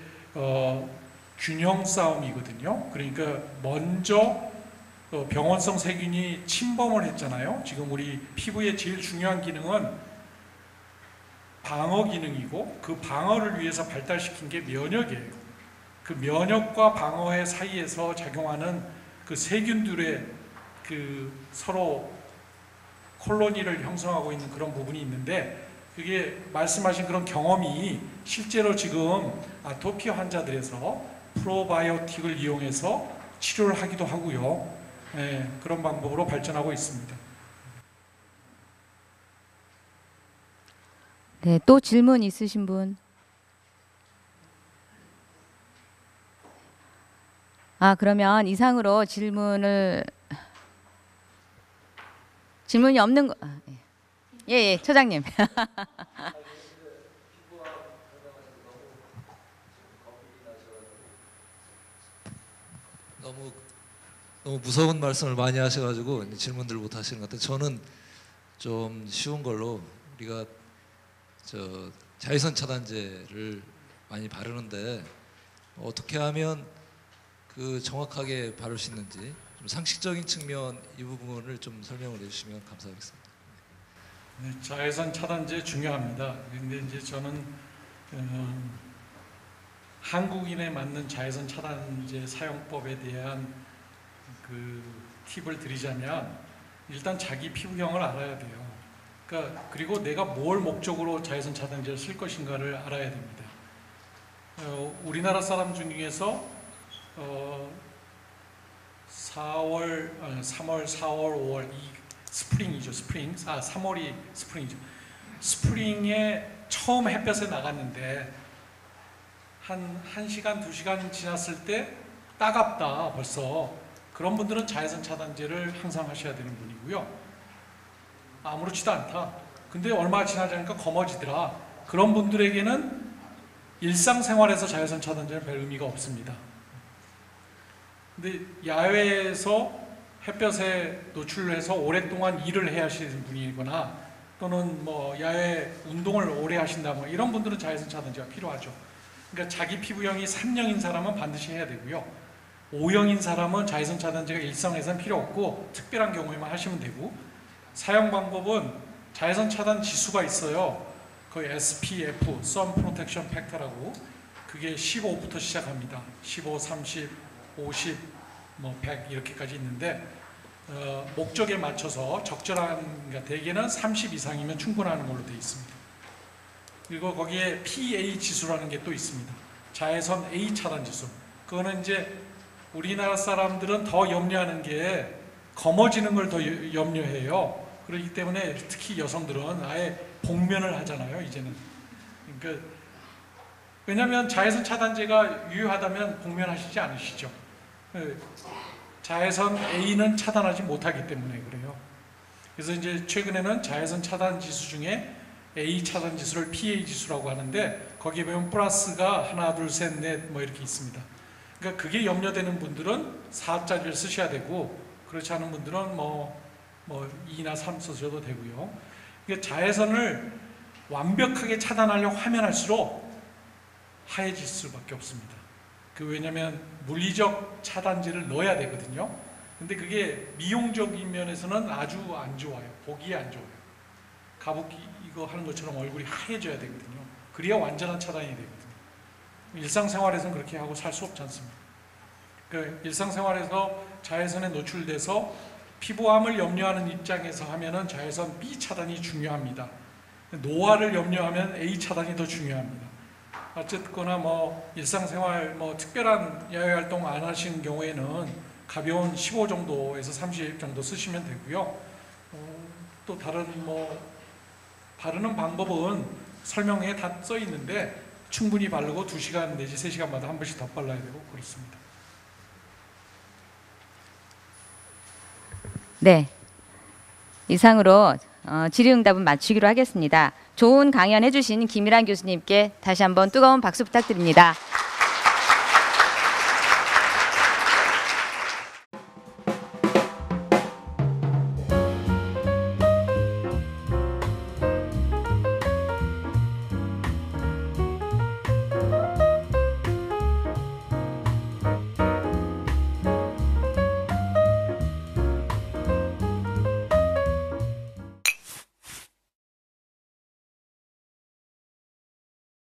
균형 싸움이거든요. 그러니까 먼저 병원성 세균이 침범을 했잖아요. 지금 우리 피부의 제일 중요한 기능은 방어 기능이고, 그 방어를 위해서 발달시킨 게 면역이에요. 그 면역과 방어의 사이에서 작용하는 그 세균들의 그 서로 콜로니를 형성하고 있는 그런 부분이 있는데, 그게 말씀하신 그런 경험이 실제로 지금 아토피 환자들에서 프로바이오틱을 이용해서 치료를 하기도 하고요. 네, 그런 방법으로 발전하고 있습니다. 네, 또 질문 있으신 분? 그러면 이상으로 질문이 없는 거. 예, 처장님. 너무 무서운 말씀을 많이 하셔가지고 질문들 못 하시는 것 같아요. 저는 좀 쉬운 걸로, 우리가 자외선 차단제를 많이 바르는데 어떻게 하면 그 정확하게 바를 수 있는지 좀 상식적인 측면 이 부분을 좀 설명을 해주시면 감사하겠습니다. 네, 자외선 차단제 중요합니다. 그런데 이제 저는 한국인에 맞는 자외선 차단제 사용법에 대한 그 팁을 드리자면, 일단 자기 피부형을 알아야 돼요. 그러니까 그리고 내가 뭘 목적으로 자외선 차단제를 쓸 것인가를 알아야 됩니다. 우리나라 사람 중에서 3월, 4월, 5월 이 스프링이죠. 3월이 스프링이죠. 스프링에 처음 햇볕에 나갔는데 한 1시간, 2시간 지났을 때 따갑다 벌써. 그런 분들은 자외선 차단제를 항상 하셔야 되는 분이고요. 아무렇지도 않다. 근데 얼마 지나지 않으니까 검어지더라. 그런 분들에게는 일상생활에서 자외선 차단제는 별 의미가 없습니다. 근데 야외에서 햇볕에 노출해서 오랫동안 일을 해야 하시는 분이거나, 또는 뭐 야외 운동을 오래 하신다, 뭐 이런 분들은 자외선 차단제가 필요하죠. 그러니까 자기 피부형이 3형인 사람은 반드시 해야 되고요. 5형인 사람은 자외선 차단제가 일상에서는 필요 없고 특별한 경우에만 하시면 되고, 사용 방법은 자외선 차단 지수가 있어요. 그 SPF, Sun Protection Factor라고, 그게 15부터 시작합니다. 15, 30, 50, 뭐 100 이렇게까지 있는데 목적에 맞춰서 적절한, 그러니까 대개는 30 이상이면 충분한 걸로 되어 있습니다. 그리고 거기에 PA 지수라는 게 또 있습니다. 자외선 A 차단 지수. 그거는 이제 우리나라 사람들은 더 염려하는 게 검어지는 걸 더 염려해요. 그렇기 때문에 특히 여성들은 아예 복면을 하잖아요, 이제는. 그러니까 왜냐하면 자외선 차단제가 유효하다면 복면하시지 않으시죠. 자외선 A는 차단하지 못하기 때문에 그래요. 그래서 이제 최근에는 자외선 차단 지수 중에 A 차단 지수를 PA 지수라고 하는데 거기에 보면 플러스가 하나, 둘, 셋, 넷 뭐 이렇게 있습니다. 그러니까 그게 염려되는 분들은 4짜리를 쓰셔야 되고 그렇지 않은 분들은 뭐 2나 3 쓰셔도 되고요. 그러니까 자외선을 완벽하게 차단하려고 하면 할수록 하얘질 수밖에 없습니다. 왜냐하면 물리적 차단제를 넣어야 되거든요. 근데 그게 미용적인 면에서는 아주 안 좋아요. 보기에 안 좋아요. 가부키 이거 하는 것처럼 얼굴이 하얘져야 되거든요. 그래야 완전한 차단이 되거든요. 일상생활에서는 그렇게 하고 살 수 없지 않습니까? 그러니까 일상생활에서 자외선에 노출돼서 피부암을 염려하는 입장에서 하면은 자외선 B 차단이 중요합니다. 노화를 염려하면 A 차단이 더 중요합니다. 어쨌거나 뭐 일상생활 뭐 특별한 야외 활동 안 하시는 경우에는 가벼운 15 정도에서 30 정도 쓰시면 되고요. 또 다른 뭐 바르는 방법은 설명에 다 써 있는데 충분히 바르고 2시간 내지 3시간마다 한 번씩 더 발라야 되고 그렇습니다. 네, 이상으로 질의응답은 마치기로 하겠습니다. 좋은 강연 해주신 김일환 교수님께 다시 한번 뜨거운 박수 부탁드립니다.